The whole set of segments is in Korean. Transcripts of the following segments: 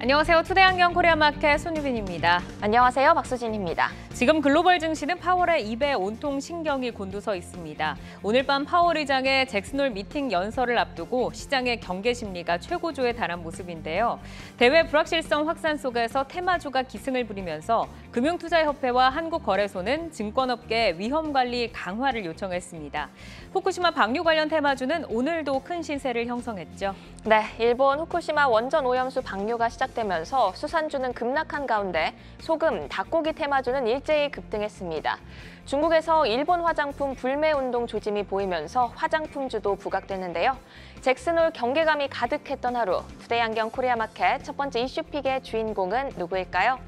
안녕하세요. 투데이안경 코리아마켓 손유빈입니다. 안녕하세요. 박수진입니다. 지금 글로벌 증시는 파월의 입에 온통 신경이 곤두서 있습니다. 오늘 밤 파월 의장의 잭슨홀 미팅 연설을 앞두고 시장의 경계 심리가 최고조에 달한 모습인데요. 대외 불확실성 확산 속에서 테마주가 기승을 부리면서 금융투자협회와 한국거래소는 증권업계 위험관리 강화를 요청했습니다. 후쿠시마 방류 관련 테마주는 오늘도 큰 시세를 형성했죠. 네, 일본 후쿠시마 원전 오염수 방류가 시작되면서 수산주는 급락한 가운데 소금, 닭고기 테마주는 일제히 급등했습니다. 중국에서 일본 화장품 불매 운동 조짐이 보이면서 화장품주도 부각됐는데요. 잭슨홀 경계감이 가득했던 하루, 투데이안경 코리아마켓 첫 번째 이슈픽의 주인공은 누구일까요?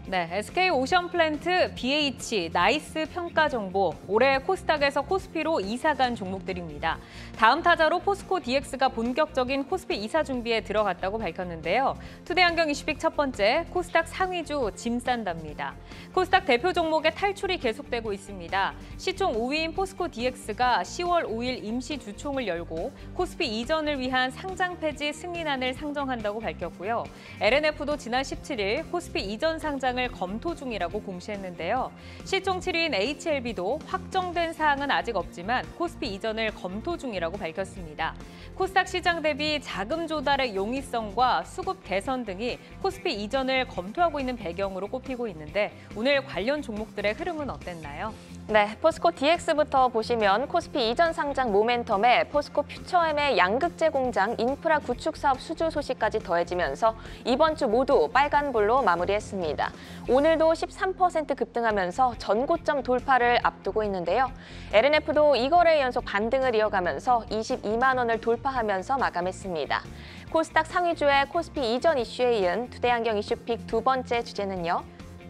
네, SK 오션플랜트, BH, 나이스 평가 정보, 올해 코스닥에서 코스피로 이사 간 종목들입니다. 다음 타자로 포스코 DX가 본격적인 코스피 이사 준비에 들어갔다고 밝혔는데요. 투데이안경 이슈픽 첫 번째, 코스닥 상위주 짐싼답니다. 코스닥 대표 종목의 탈출이 계속되고 있습니다. 시총 5위인 포스코 DX가 10월 5일 임시 주총을 열고 코스피 이전을 위한 상장 폐지 승인안을 상정한다고 밝혔고요. LNF도 지난 17일 코스피 이전 상장을 검토 중이라고 공시했는데요. 시총 7위인 HLB도 확정된 사항은 아직 없지만 코스피 이전을 검토 중이라고 밝혔습니다. 코스닥 시장 대비 자금 조달의 용이성과 수급 개선 등이 코스피 이전을 검토하고 있는 배경으로 꼽히고 있는데 오늘 관련 종목들의 흐름은 어땠나요? 네, 포스코 DX부터 보시면 코스피 이전 상장 모멘텀에 포스코 퓨처엠의 양극재 공장 인프라 구축 사업 수주 소식까지 더해지면서 이번 주 모두 빨간불로 마무리했습니다. 오늘도 13% 급등하면서 전고점 돌파를 앞두고 있는데요. LNF도 2거래 연속 반등을 이어가면서 22만 원을 돌파하면서 마감했습니다. 코스닥 상위주의 코스피 이전 이슈에 이은 투데이안경 이슈픽 두 번째 주제는요.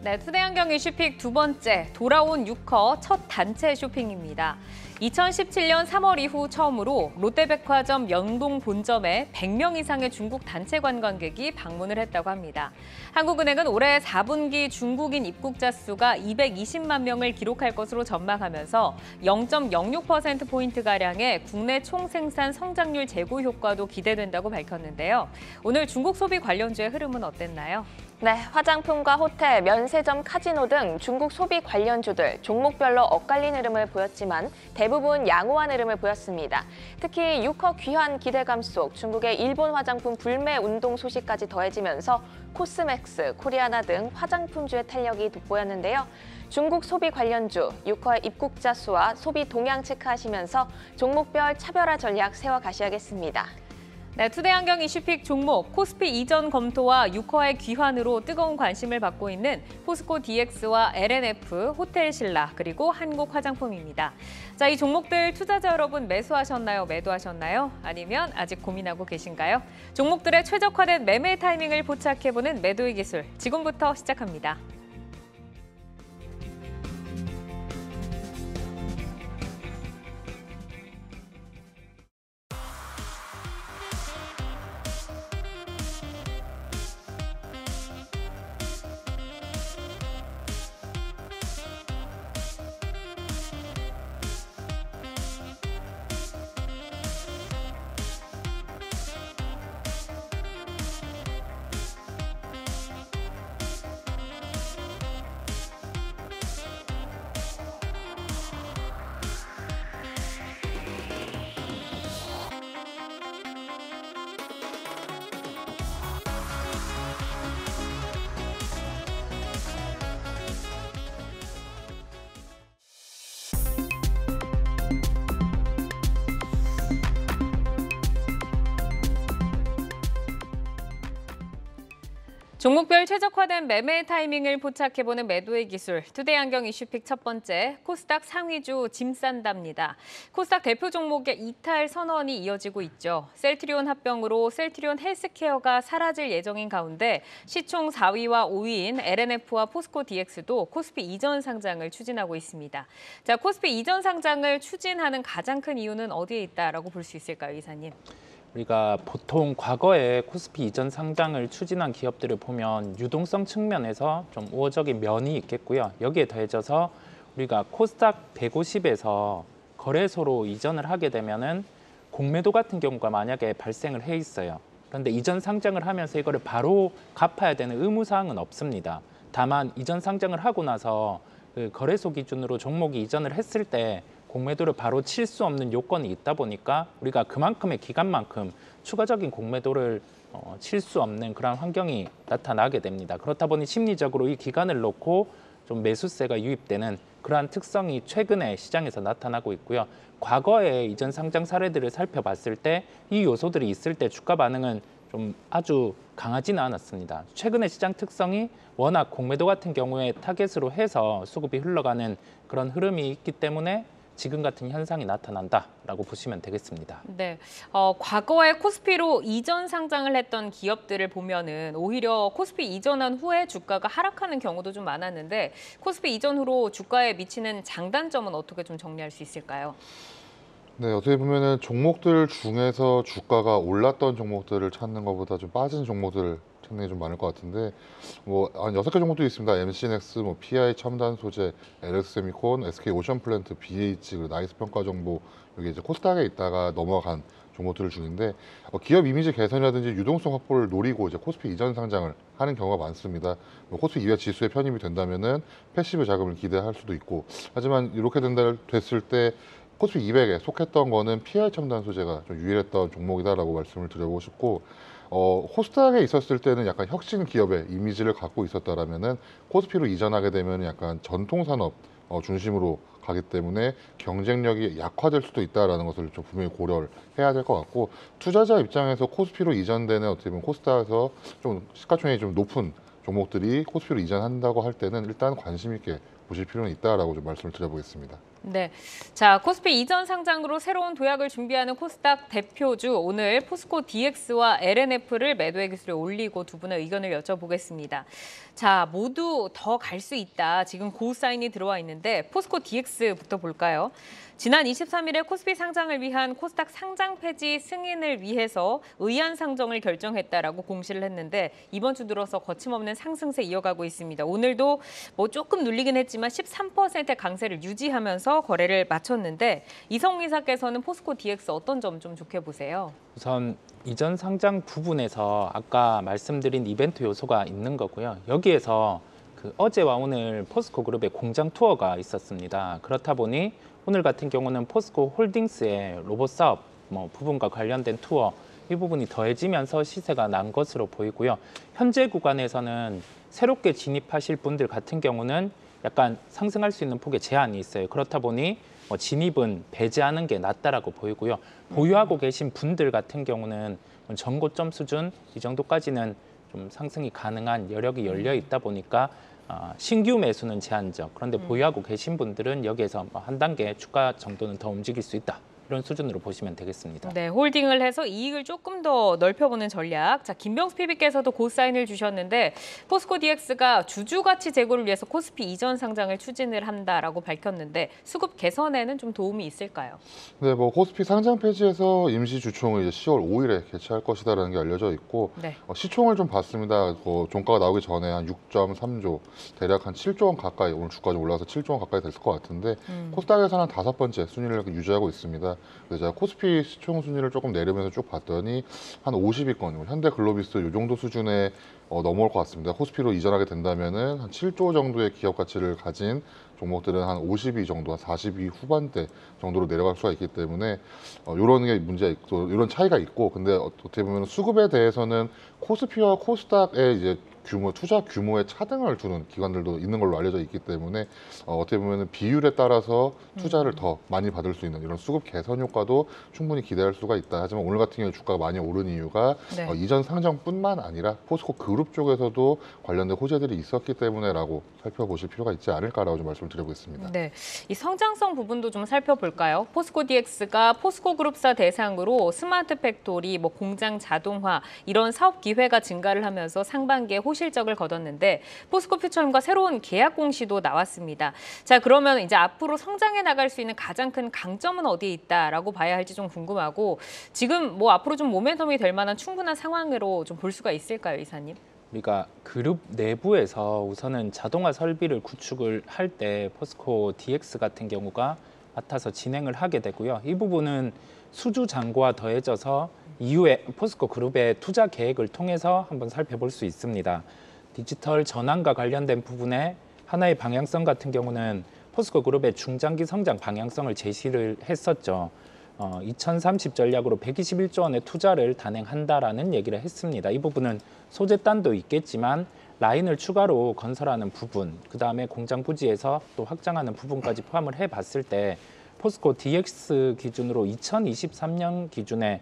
네, 투데이안경 이슈픽 두 번째, 돌아온 6호 첫 단체 쇼핑입니다. 2017년 3월 이후 처음으로 롯데백화점 영동 본점에 100명 이상의 중국 단체 관광객이 방문을 했다고 합니다. 한국은행은 올해 4분기 중국인 입국자 수가 220만 명을 기록할 것으로 전망하면서 0.06%포인트가량의 국내 총생산 성장률 제고 효과도 기대된다고 밝혔는데요. 오늘 중국 소비 관련주의 흐름은 어땠나요? 네, 화장품과 호텔, 면세점, 카지노 등 중국 소비 관련주들 종목별로 엇갈린 흐름을 보였지만 대부분 양호한 흐름을 보였습니다. 특히 6호 귀환 기대감 속 중국의 일본 화장품 불매 운동 소식까지 더해지면서 코스맥스, 코리아나 등 화장품주의 탄력이 돋보였는데요. 중국 소비 관련주, 6호의 입국자 수와 소비 동향 체크하시면서 종목별 차별화 전략 세워가셔야겠습니다. 네, 투데이안경 이슈픽 종목 코스피 이전 검토와 6호의 귀환으로 뜨거운 관심을 받고 있는 포스코 DX와 LNF, 호텔신라, 그리고 한국화장품입니다. 자, 이 종목들 투자자 여러분 매수하셨나요? 매도하셨나요? 아니면 아직 고민하고 계신가요? 종목들의 최적화된 매매 타이밍을 포착해보는 매도의 기술, 지금부터 시작합니다. 종목별 최적화된 매매 타이밍을 포착해보는 매도의 기술, 투데이안경 이슈픽 첫 번째, 코스닥 상위주 짐싼답니다. 코스닥 대표 종목의 이탈 선언이 이어지고 있죠. 셀트리온 합병으로 셀트리온 헬스케어가 사라질 예정인 가운데 시총 4위와 5위인 LNF와 포스코 DX도 코스피 이전 상장을 추진하고 있습니다. 자, 코스피 이전 상장을 추진하는 가장 큰 이유는 어디에 있다라고 볼 수 있을까요, 이사님? 우리가 보통 과거에 코스피 이전 상장을 추진한 기업들을 보면 유동성 측면에서 좀 우호적인 면이 있겠고요. 여기에 더해져서 우리가 코스닥 150에서 거래소로 이전을 하게 되면은 공매도 같은 경우가 만약에 발생을 해 있어요. 그런데 이전 상장을 하면서 이거를 바로 갚아야 되는 의무사항은 없습니다. 다만 이전 상장을 하고 나서 그 거래소 기준으로 종목이 이전을 했을 때 공매도를 바로 칠 수 없는 요건이 있다 보니까 우리가 그만큼의 기간만큼 추가적인 공매도를 칠 수 없는 그런 환경이 나타나게 됩니다. 그렇다 보니 심리적으로 이 기간을 놓고 좀 매수세가 유입되는 그러한 특성이 최근에 시장에서 나타나고 있고요. 과거의 이전 상장 사례들을 살펴봤을 때 이 요소들이 있을 때 주가 반응은 좀 아주 강하지는 않았습니다. 최근의 시장 특성이 워낙 공매도 같은 경우에 타겟으로 해서 수급이 흘러가는 그런 흐름이 있기 때문에 지금 같은 현상이 나타난다라고 보시면 되겠습니다. 네, 과거에 코스피로 이전 상장을 했던 기업들을 보면은 오히려 코스피 이전한 후에 주가가 하락하는 경우도 좀 많았는데 코스피 이전 후로 주가에 미치는 장단점은 어떻게 좀 정리할 수 있을까요? 네, 어떻게 보면은 종목들 중에서 주가가 올랐던 종목들을 찾는 것보다 좀 빠진 종목들을 찾는 게 좀 많을 것 같은데, 뭐 한 6개 종목도 있습니다. MC넥스, 뭐 PI 첨단 소재, LS세미콘, SK 오션플랜트, BH, 그리고 나이스 평가 정보, 여기 이제 코스닥에 있다가 넘어간 종목들 중인데, 기업 이미지 개선이라든지 유동성 확보를 노리고 이제 코스피 이전 상장을 하는 경우가 많습니다. 코스피 200 지수에 편입이 된다면은 패시브 자금을 기대할 수도 있고, 하지만 이렇게 됐을 때 코스피 200에 속했던 거는 PI 첨단 소재가 좀 유일했던 종목이다라고 말씀을 드려보고 싶고, 코스닥에 있었을 때는 약간 혁신 기업의 이미지를 갖고 있었다라면은 코스피로 이전하게 되면 약간 전통 산업 중심으로 가기 때문에 경쟁력이 약화될 수도 있다라는 것을 좀 분명히 고려를 해야 될 것 같고, 투자자 입장에서 코스피로 이전되는 어떻게 보면 코스닥에서 좀 시가총액이 좀 높은 종목들이 코스피로 이전한다고 할 때는 일단 관심 있게 보실 필요는 있다라고 좀 말씀을 드려보겠습니다. 네, 자 코스피 이전 상장으로 새로운 도약을 준비하는 코스닥 대표주 오늘 포스코 DX와 LNF를 매도의 기술에 올리고 두 분의 의견을 여쭤보겠습니다. 자 모두 더 갈 수 있다. 지금 고사인이 들어와 있는데 포스코 DX부터 볼까요? 지난 23일에 코스피 상장을 위한 코스닥 상장 폐지 승인을 위해서 의안 상정을 결정했다라고 공시를 했는데 이번 주 들어서 거침없는 상승세 이어가고 있습니다. 오늘도 뭐 조금 눌리긴 했지만 13%의 강세를 유지하면서 거래를 마쳤는데 이성훈 이사께서는 포스코 DX 어떤 점 좀 좋게 보세요? 우선 이전 상장 부분에서 아까 말씀드린 이벤트 요소가 있는 거고요. 여기에서 그 어제와 오늘 포스코 그룹의 공장 투어가 있었습니다. 그렇다 보니 오늘 같은 경우는 포스코 홀딩스의 로봇 사업 부분과 관련된 투어 이 부분이 더해지면서 시세가 난 것으로 보이고요. 현재 구간에서는 새롭게 진입하실 분들 같은 경우는 약간 상승할 수 있는 폭의 제한이 있어요. 그렇다 보니 진입은 배제하는 게 낫다라고 보이고요. 보유하고 계신 분들 같은 경우는 전고점 수준 이 정도까지는 좀 상승이 가능한 여력이 열려 있다 보니까 신규 매수는 제한적. 그런데 보유하고 계신 분들은 여기에서 한 단계 주가 정도는 더 움직일 수 있다. 이런 수준으로 보시면 되겠습니다. 네, 홀딩을 해서 이익을 조금 더 넓혀보는 전략. 자, 김병수 PB께서도 고사인을 주셨는데 포스코 DX가 주주 가치 제고를 위해서 코스피 이전 상장을 추진을 한다라고 밝혔는데 수급 개선에는 좀 도움이 있을까요? 네, 뭐 코스피 상장 폐지에서 임시 주총을 이제 10월 5일에 개최할 것이다라는 게 알려져 있고, 네. 시총을 좀 봤습니다. 종가가 나오기 전에 한 6.3조, 대략 한 7조 원 가까이, 오늘 주가 좀 올라서 7조 원 가까이 됐을 것 같은데 코스닥에서는 5번째 순위를 유지하고 있습니다. 그래서 제가 코스피 시총 순위를 조금 내리면서 쭉 봤더니 한 50위권, 현대글로비스 이 정도 수준에 넘어올 것 같습니다. 코스피로 이전하게 된다면은 한 7조 정도의 기업 가치를 가진 종목들은 한 50위 정도, 한 40위 후반대 정도로 내려갈 수가 있기 때문에 이런 게 문제가 있고 이런 차이가 있고, 근데 어떻게 보면 수급에 대해서는 코스피와 코스닥의 이제 투자 규모에 차등을 두는 기관들도 있는 걸로 알려져 있기 때문에 어떻게 보면 비율에 따라서 투자를 더 많이 받을 수 있는 이런 수급 개선 효과도 충분히 기대할 수가 있다. 하지만 오늘 같은 경우에 주가가 많이 오른 이유가 네. 이전 상장뿐만 아니라 포스코 그룹 쪽에서도 관련된 호재들이 있었기 때문에라고 살펴보실 필요가 있지 않을까라고 좀 말씀을 드려보겠습니다. 네, 이 성장성 부분도 좀 살펴볼까요? 포스코 DX가 포스코 그룹사 대상으로 스마트 팩토리, 공장 자동화 이런 사업 기회가 증가를 하면서 상반기에 호실적을 거뒀는데 포스코 퓨처엠과 새로운 계약 공시도 나왔습니다. 자, 그러면 이제 앞으로 성장해 나갈 수 있는 가장 큰 강점은 어디에 있다라고 봐야 할지 좀 궁금하고 지금 앞으로 좀 모멘텀이 될 만한 충분한 상황으로 좀 볼 수가 있을까요, 이사님? 우리가 그룹 내부에서 우선은 자동화 설비를 구축을 할 때 포스코 DX 같은 경우가 맡아서 진행을 하게 되고요. 이 부분은 수주 잔고와 더해져서 이후에 포스코 그룹의 투자 계획을 통해서 한번 살펴볼 수 있습니다. 디지털 전환과 관련된 부분에 하나의 방향성 같은 경우는 포스코 그룹의 중장기 성장 방향성을 제시를 했었죠. 2030 전략으로 121조 원의 투자를 단행한다라는 얘기를 했습니다. 이 부분은 소재단도 있겠지만 라인을 추가로 건설하는 부분, 그다음에 공장 부지에서 또 확장하는 부분까지 포함을 해봤을 때 포스코 DX 기준으로 2023년 기준에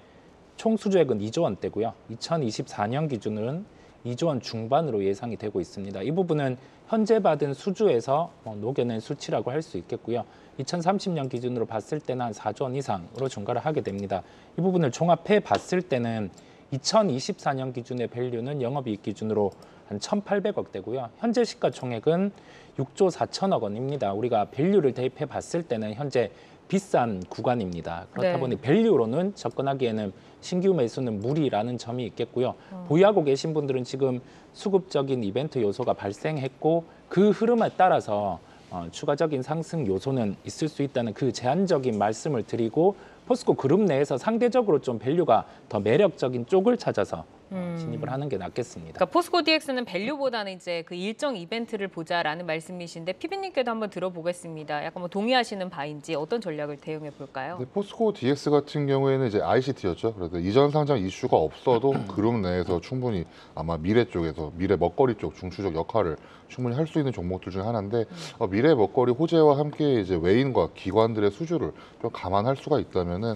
총 수주액은 2조 원대고요. 2024년 기준으로는 2조 원 중반으로 예상이 되고 있습니다. 이 부분은 현재 받은 수주에서 녹여낸 수치라고 할 수 있겠고요. 2030년 기준으로 봤을 때는 한 4조 원 이상으로 증가를 하게 됩니다. 이 부분을 종합해 봤을 때는 2024년 기준의 밸류는 영업이익 기준으로 한 1,800억대고요. 현재 시가총액은 6조 4천억 원입니다. 우리가 밸류를 대입해 봤을 때는 현재 비싼 구간입니다. 그렇다 네. 보니 밸류로는 접근하기에는 신규 매수는 무리라는 점이 있겠고요. 보유하고 계신 분들은 지금 수급적인 이벤트 요소가 발생했고 그 흐름에 따라서 추가적인 상승 요소는 있을 수 있다는 그 제한적인 말씀을 드리고 포스코 그룹 내에서 상대적으로 좀 밸류가 더 매력적인 쪽을 찾아서 진입을 하는 게 낫겠습니다. 그러니까 포스코 DX는 밸류보다는 이제 그 일정 이벤트를 보자라는 말씀이신데 PB님께도 한번 들어보겠습니다. 약간 뭐 동의하시는 바인지 어떤 전략을 대응해 볼까요? 네, 포스코 DX 같은 경우에는 이제 ICT였죠. 그래서 이전 상장 이슈가 없어도 그룹 내에서 충분히 아마 미래 쪽에서 미래 먹거리 쪽 중추적 역할을 충분히 할 수 있는 종목들 중에 하나인데 미래 먹거리 호재와 함께 이제 외인과 기관들의 수주를 좀 감안할 수가 있다면은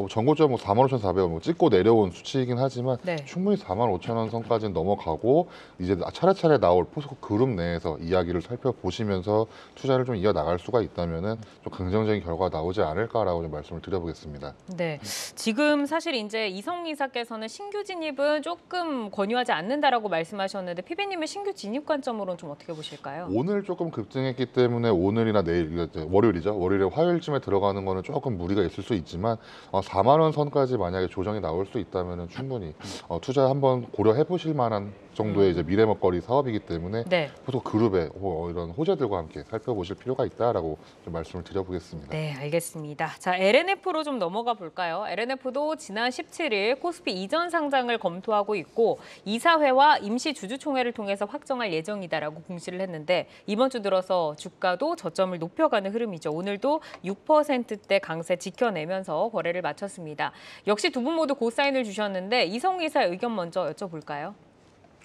전고점 45,400원 찍고 내려온 수치이긴 하지만 네. 충분히 45,000원 선까지는 넘어가고 이제 차례차례 나올 포스코 그룹 내에서 이야기를 살펴보시면서 투자를 좀 이어 나갈 수가 있다면은 좀 긍정적인 결과가 나오지 않을까라고 좀 말씀을 드려보겠습니다. 네, 지금 사실 이제 이성 이사께서는 신규 진입은 조금 권유하지 않는다라고 말씀하셨는데 PB님의 신규 진입 관점으로는 좀 어떻게 보실까요? 오늘 조금 급등했기 때문에 오늘이나 내일, 이제 월요일이죠. 월요일에 화요일쯤에 들어가는 거는 조금 무리가 있을 수 있지만 4만 원 선까지 만약에 조정이 나올 수 있다면 충분히 투자 한번 고려해 보실 만한 정도의 이제 미래 먹거리 사업이기 때문에 네. 포스코 그룹의 이런 호재들과 함께 살펴보실 필요가 있다라고 좀 말씀을 드려보겠습니다. 네, 알겠습니다. 자, LNF로 좀 넘어가 볼까요? LNF도 지난 17일 코스피 이전 상장을 검토하고 있고 이사회와 임시 주주총회를 통해서 확정할 예정이다라고 공시를 했는데 이번 주 들어서 주가도 저점을 높여가는 흐름이죠. 오늘도 6%대 강세 지켜내면서 거래를 마쳤습니다. 역시 두 분 모두 고사인을 주셨는데 이성 이사의 의견 먼저 여쭤볼까요?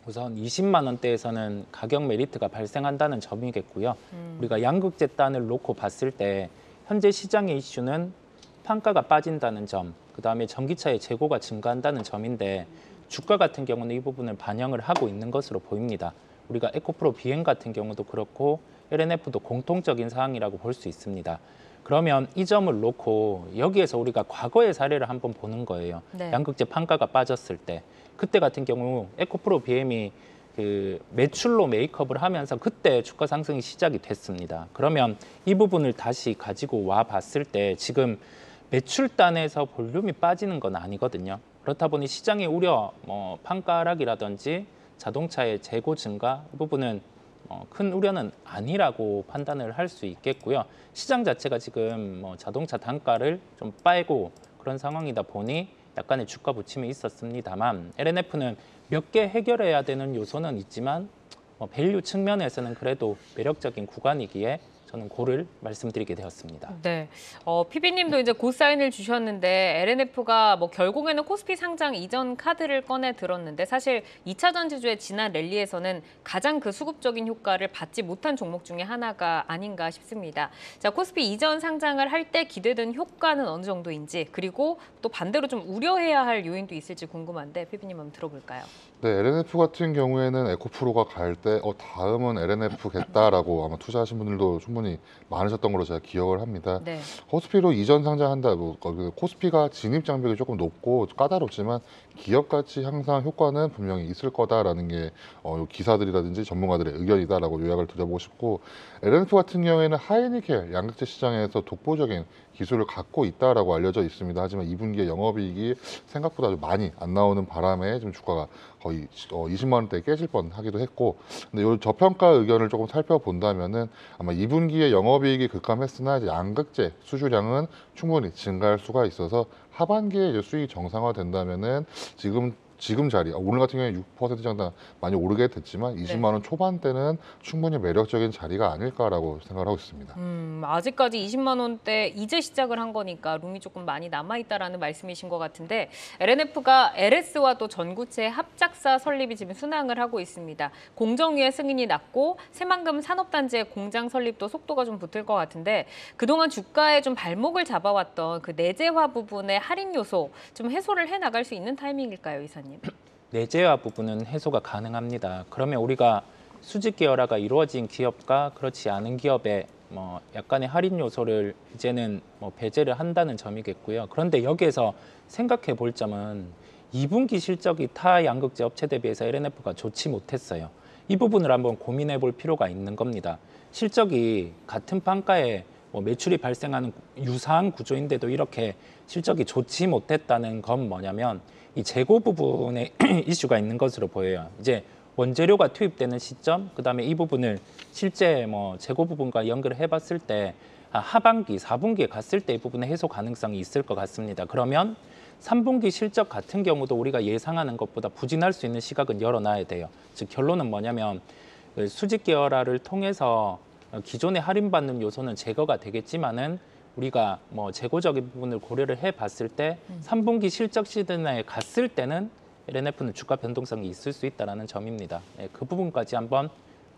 우선 20만 원대에서는 가격 메리트가 발생한다는 점이겠고요. 우리가 양극재단을 놓고 봤을 때 현재 시장의 이슈는 판가가 빠진다는 점, 그다음에 전기차의 재고가 증가한다는 점인데 주가 같은 경우는 이 부분을 반영을 하고 있는 것으로 보입니다. 우리가 에코프로 비행 같은 경우도 그렇고 LNF도 공통적인 사항이라고 볼 수 있습니다. 그러면 이 점을 놓고 여기에서 우리가 과거의 사례를 한번 보는 거예요. 네. 양극재 판가가 빠졌을 때 그때 같은 경우 에코프로 BM이 그 매출로 메이크업을 하면서 그때 주가 상승이 시작이 됐습니다. 그러면 이 부분을 다시 가지고 와 봤을 때 지금 매출단에서 볼륨이 빠지는 건 아니거든요. 그렇다 보니 시장의 우려, 판가 하락이라든지 자동차의 재고 증가 이 부분은 큰 우려는 아니라고 판단을 할 수 있겠고요. 시장 자체가 지금 자동차 단가를 좀 빨고 그런 상황이다 보니 약간의 주가 부침이 있었습니다만 LNF는 몇 개 해결해야 되는 요소는 있지만 밸류 측면에서는 그래도 매력적인 구간이기에 저는 고를 말씀드리게 되었습니다. 네, PB님도 이제 고사인을 주셨는데 LNF가 결국에는 코스피 상장 이전 카드를 꺼내 들었는데 사실 2차 전지주의 지난 랠리에서는 가장 그 수급적인 효과를 받지 못한 종목 중에 하나가 아닌가 싶습니다. 자, 코스피 이전 상장을 할 때 기대된 효과는 어느 정도인지 그리고 또 반대로 좀 우려해야 할 요인도 있을지 궁금한데 PB님 한번 들어볼까요? 네, LNF 같은 경우에는 에코프로가 갈 때 다음은 LNF겠다라고 아마 투자하신 분들도 충분히 많으셨던 걸로 제가 기억을 합니다. 네. 코스피로 이전 상장한다. 코스피가 진입 장벽이 조금 높고 까다롭지만 기업 가치 향상 효과는 분명히 있을 거다라는 게 기사들이라든지 전문가들의 의견이다라고 요약을 드려보고 싶고 LNF 같은 경우에는 하이니켈 양극재 시장에서 독보적인 기술을 갖고 있다라고 알려져 있습니다. 하지만 2분기에 영업이익이 생각보다 좀 많이 안 나오는 바람에 좀 주가가 거의 20만 원대 깨질 뻔하기도 했고 근데 이 저평가 의견을 조금 살펴본다면은 아마 2분기 4분기에 영업이익이 급감했으나 이제 양극재 수주량은 충분히 증가할 수가 있어서 하반기에 이제 수익이 정상화된다면은 지금 자리, 오늘 같은 경우에 6% 정도 많이 오르게 됐지만 20만 원 초반대는 충분히 매력적인 자리가 아닐까라고 생각을 하고 있습니다. 아직까지 20만 원대 이제 시작을 한 거니까 룸이 조금 많이 남아있다라는 말씀이신 것 같은데 LNF가 LS와 또 전구체 합작사 설립이 지금 순항을 하고 있습니다. 공정위의 승인이 났고 새만금 산업단지의 공장 설립도 속도가 좀 붙을 것 같은데 그동안 주가에 좀 발목을 잡아왔던 그 내재화 부분의 할인 요소 좀 해소를 해나갈 수 있는 타이밍일까요, 이사님? 내재화 부분은 해소가 가능합니다. 그러면 우리가 수직 계열화가 이루어진 기업과 그렇지 않은 기업의 약간의 할인 요소를 이제는 배제를 한다는 점이겠고요. 그런데 여기에서 생각해 볼 점은 2분기 실적이 타 양극재 업체 대비해서 LNF가 좋지 못했어요. 이 부분을 한번 고민해 볼 필요가 있는 겁니다. 실적이 같은 판가에 매출이 발생하는 유사한 구조인데도 이렇게 실적이 좋지 못했다는 건 뭐냐면 이 재고 부분에 이슈가 있는 것으로 보여요. 이제 원재료가 투입되는 시점, 그다음에 이 부분을 실제 재고 부분과 연결을 해봤을 때 하반기, 4분기에 갔을 때 이 부분의 해소 가능성이 있을 것 같습니다. 그러면 3분기 실적 같은 경우도 우리가 예상하는 것보다 부진할 수 있는 시각은 열어놔야 돼요. 즉 결론은 뭐냐면 수직 계열화를 통해서 기존에 할인받는 요소는 제거가 되겠지만은 우리가 재고적인 부분을 고려를 해봤을 때 3분기 실적 시즌에 갔을 때는 LNF는 주가 변동성이 있을 수 있다는 점입니다. 그 부분까지 한번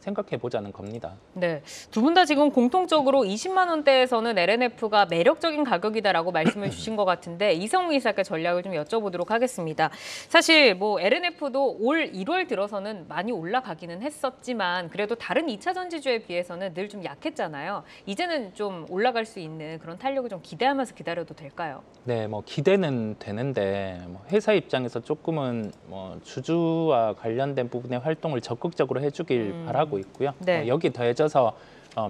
생각해 보자는 겁니다. 네, 두 분 다 지금 공통적으로 20만 원대에서는 LNF가 매력적인 가격이다라고 말씀을 주신 것 같은데 이성우 이사께 전략을 좀 여쭤보도록 하겠습니다. 사실 LNF도 올 1월 들어서는 많이 올라가기는 했었지만 그래도 다른 2차 전지주에 비해서는 늘 좀 약했잖아요. 이제는 좀 올라갈 수 있는 그런 탄력을 좀 기대하면서 기다려도 될까요? 네, 기대는 되는데 회사 입장에서 조금은 주주와 관련된 부분의 활동을 적극적으로 해주길 바라고 있고요. 네. 여기 더해져서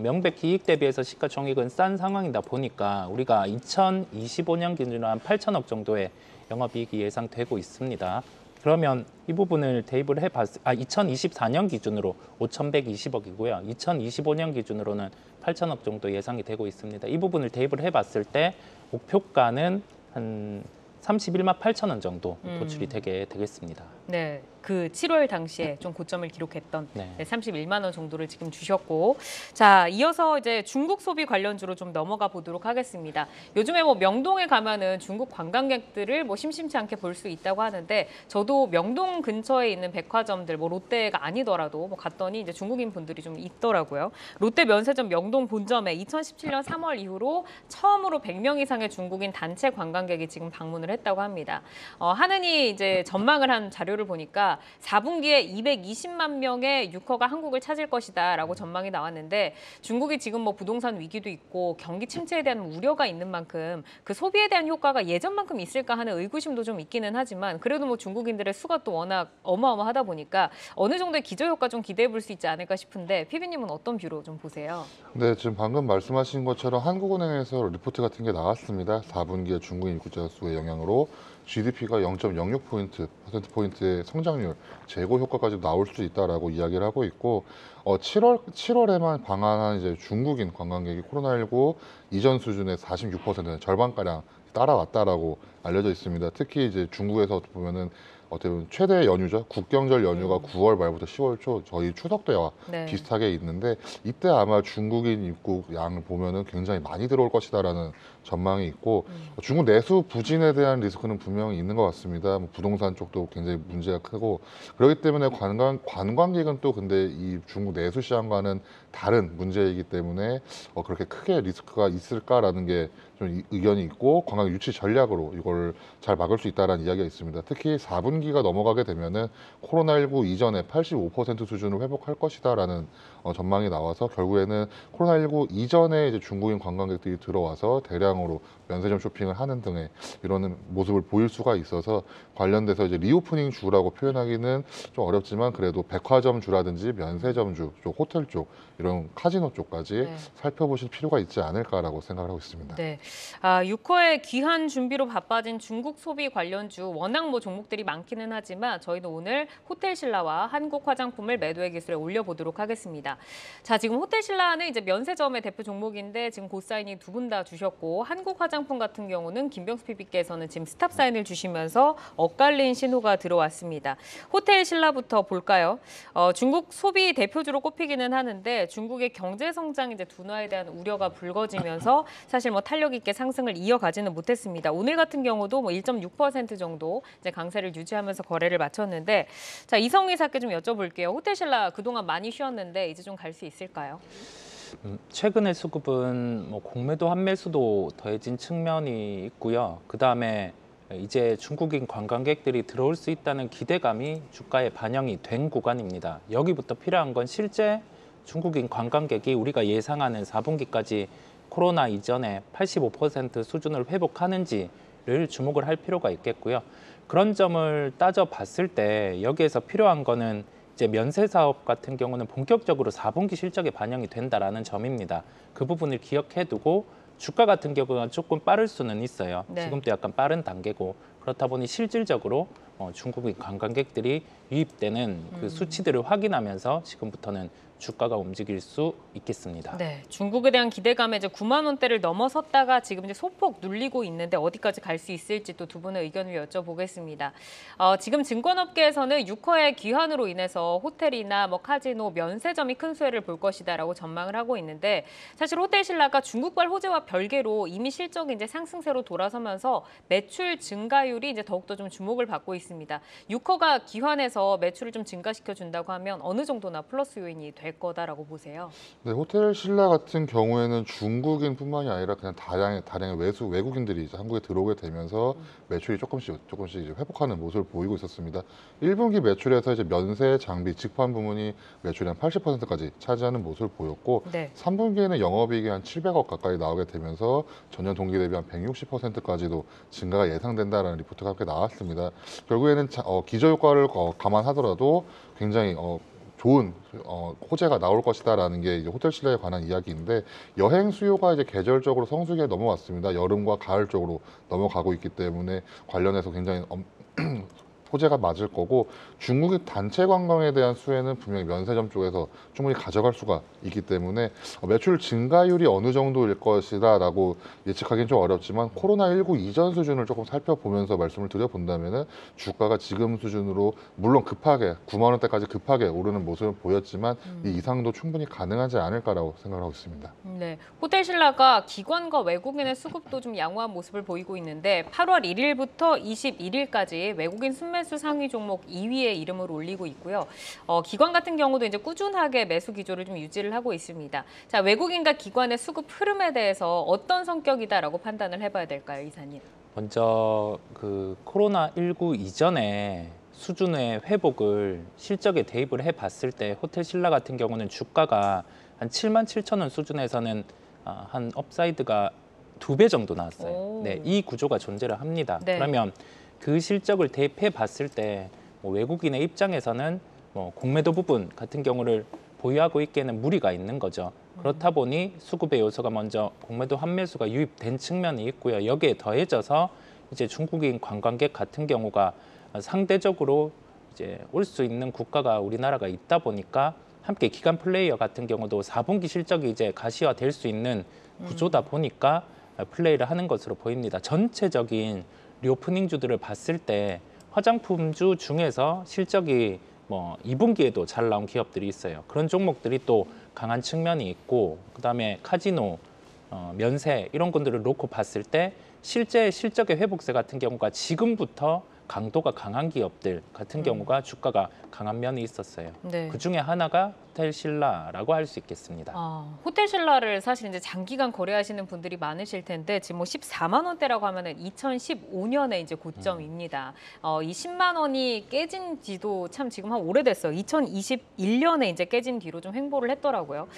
명백 기익 대비해서 시가총액은 싼 상황이다 보니까 우리가 2025년 기준으로 한 8천억 정도의 영업이익이 예상되고 있습니다. 그러면 이 부분을 대입을 해봤을 2024년 기준으로 5,120억이고요. 2025년 기준으로는 8천억 정도 예상이 되고 있습니다. 이 부분을 대입을 해봤을 때 목표가는 한 31만 8천 원 정도 도출이 되겠습니다. 네, 그 7월 당시에 좀 고점을 기록했던 네. 31만 원 정도를 지금 주셨고, 자 이어서 이제 중국 소비 관련주로 좀 넘어가 보도록 하겠습니다. 요즘에 명동에 가면은 중국 관광객들을 심심치 않게 볼 수 있다고 하는데, 저도 명동 근처에 있는 백화점들 롯데가 아니더라도 갔더니 이제 중국인 분들이 좀 있더라고요. 롯데 면세점 명동 본점에 2017년 3월 이후로 처음으로 100명 이상의 중국인 단체 관광객이 지금 방문을 했다고 합니다. 하느니 이제 전망을 한 자료를 보니까 4분기에 220만 명의 유커가 한국을 찾을 것이다라고 전망이 나왔는데, 중국이 지금 부동산 위기도 있고 경기 침체에 대한 우려가 있는 만큼 그 소비에 대한 효과가 예전만큼 있을까 하는 의구심도 좀 있기는 하지만, 그래도 중국인들의 수가 또 워낙 어마어마하다 보니까 어느 정도의 기저효과 좀 기대해 볼 수 있지 않을까 싶은데, 피비님은 어떤 뷰로 좀 보세요? 네, 지금 방금 말씀하신 것처럼 한국은행에서 리포트 같은 게 나왔습니다. 4분기에 중국인 입국자 수의 영향으로 GDP가 0.06%포인트의 성장률, 재고 효과까지 나올 수 있다라고 이야기를 하고 있고, 7월에만 방한한 이제 중국인 관광객이 코로나19 이전 수준의 46%는 절반가량 따라왔다라고 알려져 있습니다. 특히 이제 중국에서 보면은 어떻게 보면 최대 연휴죠. 국경절 연휴가 9월 말부터 10월 초 저희 추석 때와 네. 비슷하게 있는데, 이때 아마 중국인 입국 양을 보면은 굉장히 많이 들어올 것이다라는 전망이 있고, 중국 내수 부진에 대한 리스크는 분명히 있는 것 같습니다. 부동산 쪽도 굉장히 문제가 크고, 그렇기 때문에 관광객은 또 근데 이 중국 내수 시장과는 다른 문제이기 때문에 그렇게 크게 리스크가 있을까라는 게 좀 의견이 있고, 관광 유치 전략으로 이걸 잘 막을 수 있다는 이야기가 있습니다. 특히 4분기가 넘어가게 되면은 코로나19 이전에 85% 수준을 회복할 것이다라는 전망이 나와서, 결국에는 코로나19 이전에 이제 중국인 관광객들이 들어와서 대량으로 면세점 쇼핑을 하는 등의 이런 모습을 보일 수가 있어서, 관련돼서 이제 리오프닝 주라고 표현하기는 좀 어렵지만 그래도 백화점 주라든지 면세점 주 쪽, 호텔 쪽, 이런 카지노 쪽까지 살펴보실 필요가 있지 않을까라고 생각을 하고 있습니다. 네, 유커의 귀한 준비로 바빠진 빠진 중국 소비 관련주 워낙 종목들이 많기는 하지만 저희는 오늘 호텔신라와 한국화장품을 매도의 기술에 올려보도록 하겠습니다. 자, 지금 호텔신라는 이제 면세점의 대표 종목인데 지금 고사인이 두 분 다 주셨고 한국화장품 같은 경우는 김병수 PB께서는 지금 스탑 사인을 주시면서 엇갈린 신호가 들어왔습니다. 호텔신라부터 볼까요? 중국 소비 대표주로 꼽히기는 하는데 중국의 경제 성장 이제 둔화에 대한 우려가 불거지면서 사실 탄력 있게 상승을 이어가지는 못했습니다. 오늘 같은 경우도 1.6% 정도 이제 강세를 유지하면서 거래를 마쳤는데, 자, 이성희 사께 좀 여쭤볼게요. 호텔신라 그동안 많이 쉬었는데 이제 좀 갈 수 있을까요? 최근의 수급은 공매도 환매수도 더해진 측면이 있고요. 그다음에 이제 중국인 관광객들이 들어올 수 있다는 기대감이 주가에 반영이 된 구간입니다. 여기부터 필요한 건 실제 중국인 관광객이 우리가 예상하는 4분기까지 코로나 이전에 85% 수준을 회복하는지를 주목을 할 필요가 있겠고요. 그런 점을 따져봤을 때 여기에서 필요한 거는 이제 면세 사업 같은 경우는 본격적으로 4분기 실적에 반영이 된다라는 점입니다. 그 부분을 기억해 두고 주가 같은 경우는 조금 빠를 수는 있어요. 네. 지금도 약간 빠른 단계고 그렇다 보니 실질적으로 중국인 관광객들이 유입되는 그 수치들을 확인하면서 지금부터는 주가가 움직일 수 있겠습니다. 네, 중국에 대한 기대감에 이제 9만 원대를 넘어섰다가 지금 이제 소폭 눌리고 있는데 어디까지 갈 수 있을지 또 두 분의 의견을 여쭤보겠습니다. 지금 증권업계에서는 6호의 귀환으로 인해서 호텔이나 카지노, 면세점이 큰 수혜를 볼 것이다라고 전망을 하고 있는데 사실 호텔신라가 중국발 호재와 별개로 이미 실적이 이제 상승세로 돌아서면서 매출 증가율이 이제 더욱더 좀 주목을 받고 있습니다. 6호가 귀환해서 매출을 좀 증가시켜 준다고 하면 어느 정도나 플러스 요인이 될 거다라고 보세요? 네, 호텔신라 같은 경우에는 중국인뿐만이 아니라 그냥 다량의 외국인들이 이제 한국에 들어오게 되면서 매출이 조금씩 이제 회복하는 모습을 보이고 있었습니다. 1분기 매출에서 이제 면세, 장비, 직판 부문이 매출의 한 80%까지 차지하는 모습을 보였고, 네. 3분기에는 영업이익이 한 700억 가까이 나오게 되면서 전년 동기 대비 한 160%까지도 증가가 예상된다라는 리포트가 함께 나왔습니다. 결국에는 기저효과를 감안하더라도 굉장히 좋은 호재가 나올 것이다라는 게 이제 호텔신라에 관한 이야기인데, 여행 수요가 이제 계절적으로 성수기에 넘어왔습니다. 여름과 가을 쪽으로 넘어가고 있기 때문에 관련해서 굉장히 호재가 맞을 거고, 중국의 단체 관광에 대한 수혜는 분명히 면세점 쪽에서 충분히 가져갈 수가 있기 때문에 매출 증가율이 어느 정도일 것이다라고 예측하기는 좀 어렵지만, 코로나19 이전 수준을 조금 살펴보면서 말씀을 드려본다면은 주가가 지금 수준으로 물론 급하게 9만 원대까지 급하게 오르는 모습을 보였지만 이 이상도 충분히 가능하지 않을까라고 생각하고 있습니다. 네, 호텔신라가 기관과 외국인의 수급도 좀 양호한 모습을 보이고 있는데 8월 1일부터 21일까지 외국인 순매수 상위 종목 2위에 이름을 올리고 있고요. 기관 같은 경우도 이제 꾸준하게 매수 기조를 좀 유지를 하고 있습니다. 자, 외국인과 기관의 수급 흐름에 대해서 어떤 성격이다라고 판단을 해봐야 될까요, 이사님? 먼저 그 코로나19 이전에 수준의 회복을 실적에 대입을 해봤을 때 호텔신라 같은 경우는 주가가 한 7만 7천 원 수준에서는 한 업사이드가 2배 정도 나왔어요. 네, 이 구조가 존재를 합니다. 네. 그러면 그 실적을 대입해 봤을 때 외국인의 입장에서는 공매도 부분 같은 경우를 보유하고 있기에는 무리가 있는 거죠. 그렇다 보니 수급의 요소가 먼저 공매도 환매수가 유입된 측면이 있고요. 여기에 더해져서 이제 중국인 관광객 같은 경우가 상대적으로 이제 올 수 있는 국가가 우리나라가 있다 보니까 함께 기관 플레이어 같은 경우도 4분기 실적이 이제 가시화될 수 있는 구조다 보니까 플레이를 하는 것으로 보입니다. 전체적인 리오프닝주들을 봤을 때 화장품주 중에서 실적이 2분기에도 잘 나온 기업들이 있어요. 그런 종목들이 또 강한 측면이 있고, 그다음에 카지노, 면세 이런 것들을 놓고 봤을 때 실제 실적의 회복세 같은 경우가 지금부터 강도가 강한 기업들 같은 경우가 주가가 강한 면이 있었어요. 네. 그 중에 하나가 호텔신라라고 할 수 있겠습니다. 호텔신라를 사실 이제 장기간 거래하시는 분들이 많으실 텐데 지금 14만 원대라고 하면은 2015년에 이제 고점입니다. 이 10만 원이 깨진 지도 참 지금 한 오래됐어요. 2021년에 이제 깨진 뒤로 좀 횡보를 했더라고요.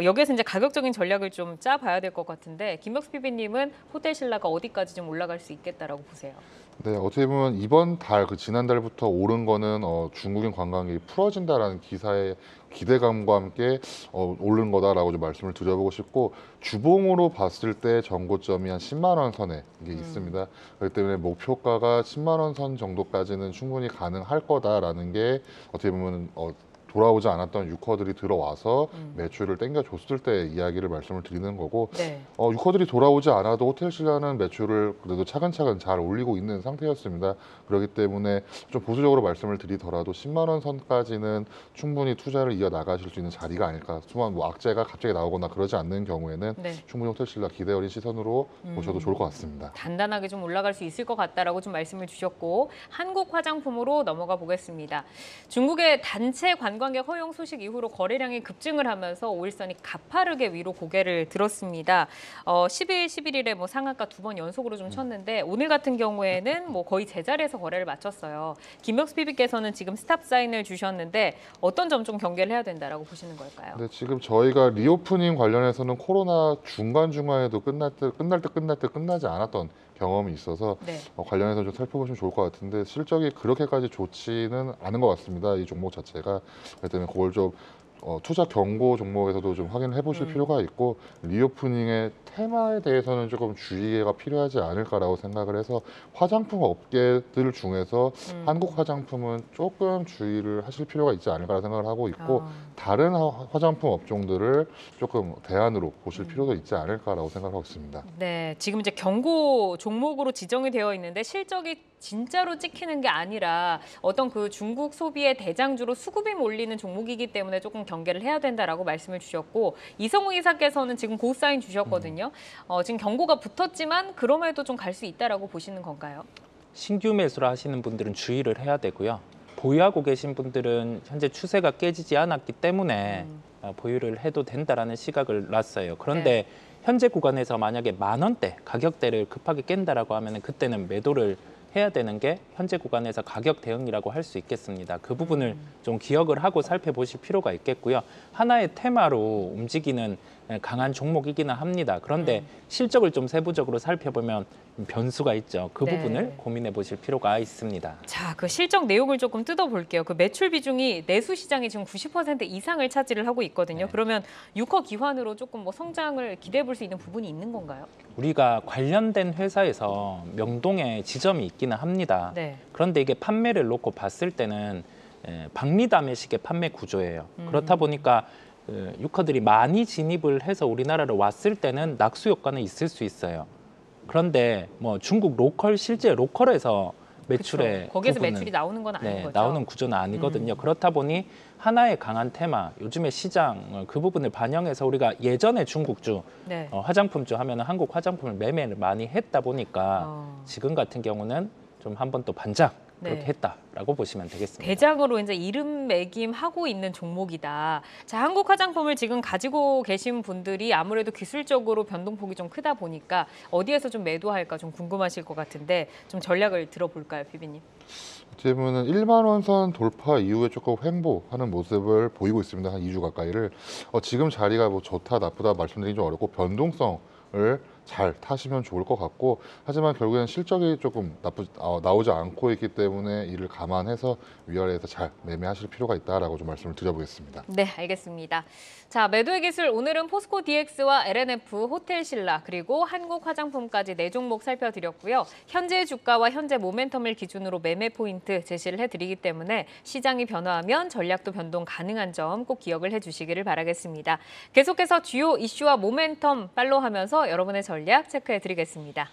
여기에서 이제 가격적인 전략을 좀 짜봐야 될 것 같은데 김혁수 PB님은 호텔신라가 어디까지 좀 올라갈 수 있겠다라고 보세요? 네, 어떻게 보면 이번 달, 지난달부터 오른 거는 중국인 관광객이 풀어진다라는 기사의 기대감과 함께 오른 거다라고 좀 말씀을 드려보고 싶고, 주봉으로 봤을 때 전고점이 한 10만 원 선에 이게 있습니다. 그렇기 때문에 목표가가 10만 원 선 정도까지는 충분히 가능할 거다라는 게 어떻게 보면 돌아오지 않았던 유커들이 들어와서 매출을 땡겨줬을 때 이야기를 말씀을 드리는 거고, 네. 유커들이 돌아오지 않아도 호텔신라는 매출을 그래도 차근차근 잘 올리고 있는 상태였습니다. 그렇기 때문에 좀 보수적으로 말씀을 드리더라도 10만 원 선까지는 충분히 투자를 이어나가실 수 있는 자리가 아닐까. 수만 뭐 악재가 갑자기 나오거나 그러지 않는 경우에는 네. 충분히 호텔신라 기대 어린 시선으로 보셔도 좋을 것 같습니다. 단단하게 좀 올라갈 수 있을 것 같다라고 좀 말씀을 주셨고, 한국 화장품으로 넘어가 보겠습니다. 중국의 단체 관광객 허용 소식 이후로 거래량이 급증을 하면서 오일선이 가파르게 위로 고개를 들었습니다. 10일, 11일에 뭐 상한가 2번 연속으로 좀 쳤는데 오늘 같은 경우에는 뭐 거의 제자리에서 거래를 마쳤어요. 김명수 PB께서는 지금 스탑 사인을 주셨는데 어떤 점 좀 경계를 해야 된다라고 보시는 걸까요? 네, 지금 저희가 리오프닝 관련해서는 코로나 중간중간에도 끝날 때 끝나지 않았던 경험이 있어서 네. 관련해서 좀 살펴보시면 좋을 것 같은데, 실적이 그렇게까지 좋지는 않은 것 같습니다. 이 종목 자체가. 그렇기 때문에 그걸 좀 투자 경고 종목에서도 좀 확인을 해보실 필요가 있고, 리오프닝의 테마에 대해서는 조금 주의가 필요하지 않을까라고 생각을 해서 화장품 업계들 중에서 한국 화장품은 조금 주의를 하실 필요가 있지 않을까라고 생각을 하고 있고, 다른 화장품 업종들을 조금 대안으로 보실 필요도 있지 않을까라고 생각을 하고 있습니다. 네, 지금 이제 경고 종목으로 지정이 되어 있는데 실적이 진짜로 찍히는 게 아니라 어떤 그 중국 소비의 대장주로 수급이 몰리는 종목이기 때문에 조금 경계를 해야 된다라고 말씀을 주셨고, 이성우 이사께서는 지금 고사인 주셨거든요. 지금 경고가 붙었지만 그럼에도 좀 갈 수 있다라고 보시는 건가요? 신규 매수를 하시는 분들은 주의를 해야 되고요. 보유하고 계신 분들은 현재 추세가 깨지지 않았기 때문에 보유를 해도 된다라는 시각을 놨어요. 그런데 네. 현재 구간에서 만약에 10,000원대 가격대를 급하게 깬다라고 하면은 그때는 매도를 해야 되는 게 현재 구간에서 가격 대응이라고 할 수 있겠습니다. 그 부분을 좀 기억을 하고 살펴보실 필요가 있겠고요. 하나의 테마로 움직이는 강한 종목이기는 합니다. 그런데 실적을 좀 세부적으로 살펴보면 변수가 있죠. 그 네. 부분을 고민해 보실 필요가 있습니다. 자, 그 실적 내용을 조금 뜯어볼게요. 그 매출 비중이 내수 시장이 지금 90% 이상을 차지를 하고 있거든요. 네. 그러면 6호 기환으로 조금 뭐 성장을 기대해 볼 수 있는 부분이 있는 건가요? 우리가 관련된 회사에서 명동에 지점이 있기는 합니다. 네. 그런데 이게 판매를 놓고 봤을 때는 박리담회식의 판매 구조예요. 그렇다 보니까 유커들이 많이 진입을 해서 우리나라로 왔을 때는 낙수 효과는 있을 수 있어요. 그런데 뭐 중국 로컬 실제 로컬에서 매출의 그쵸. 거기에서 부분은 매출이 나오는 건 아닌 거죠. 나오는 구조는 아니거든요. 그렇다 보니 하나의 강한 테마, 요즘의 시장 그 부분을 반영해서 우리가 예전에 중국주, 네. 화장품주 하면은 한국 화장품을 매매를 많이 했다 보니까 지금 같은 경우는 좀 한 번 또 반짝 그렇게 네. 했다라고 보시면 되겠습니다. 대장으로 이제 이름 매김하고 있는 종목이다. 자, 한국 화장품을 지금 가지고 계신 분들이 아무래도 기술적으로 변동폭이 좀 크다 보니까 어디에서 좀 매도할까 좀 궁금하실 것 같은데 좀 전략을 들어볼까요, PB님? 어떻게 보면 1만 원 선 돌파 이후에 조금 횡보하는 모습을 보이고 있습니다. 한 2주 가까이를. 지금 자리가 뭐 좋다 나쁘다 말씀드리기 좀 어렵고, 변동성을 잘 타시면 좋을 것 같고, 하지만 결국에는 실적이 조금 나오지 않고 있기 때문에 이를 감안해서 위아래에서 잘 매매하실 필요가 있다라고 좀 말씀을 드려보겠습니다. 네, 알겠습니다. 자, 매도의 기술 오늘은 포스코 DX와 LNF, 호텔신라 그리고 한국 화장품까지 4종목 살펴드렸고요. 현재 주가와 현재 모멘텀을 기준으로 매매 포인트 제시를 해드리기 때문에 시장이 변화하면 전략도 변동 가능한 점 꼭 기억을 해주시기를 바라겠습니다. 계속해서 주요 이슈와 모멘텀 팔로우하면서 여러분의 전략 체크해드리겠습니다.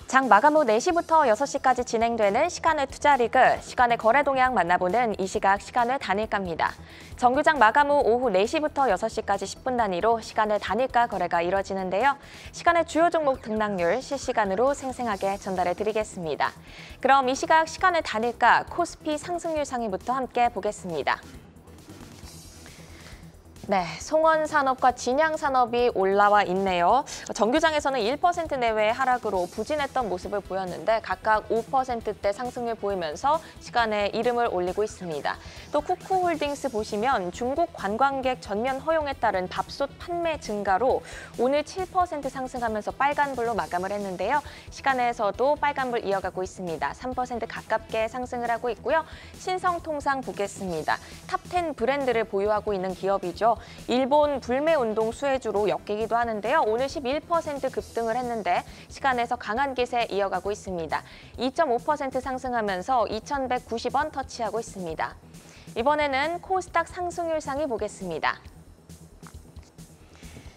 장 마감 후 4시부터 6시까지 진행되는 시간의 투자 리그, 시간의 거래 동향 만나보는 이 시각 시간의 단일가입니다. 정규장 마감 후 오후 4시부터 6시까지 10분 단위로 시간의 단일가 거래가 이뤄지는데요. 시간의 주요 종목 등락률 실시간으로 생생하게 전달해 드리겠습니다. 그럼 이 시각 시간의 단일가 코스피 상승률 상위부터 함께 보겠습니다. 네, 송원산업과 진양산업이 올라와 있네요. 정규장에서는 1% 내외의 하락으로 부진했던 모습을 보였는데 각각 5%대 상승을 보이면서 시간에 이름을 올리고 있습니다. 또 쿠쿠홀딩스 보시면 중국 관광객 전면 허용에 따른 밥솥 판매 증가로 오늘 7% 상승하면서 빨간불로 마감을 했는데요. 시간에서도 빨간불 이어가고 있습니다. 3% 가깝게 상승을 하고 있고요. 신성통상 보겠습니다. 탑10 브랜드를 보유하고 있는 기업이죠. 일본 불매운동 수혜주로 엮이기도 하는데요. 오늘 11% 급등을 했는데 시간에서 강한 기세 이어가고 있습니다. 2.5% 상승하면서 2,190원 터치하고 있습니다. 이번에는 코스닥 상승률 상위 보겠습니다.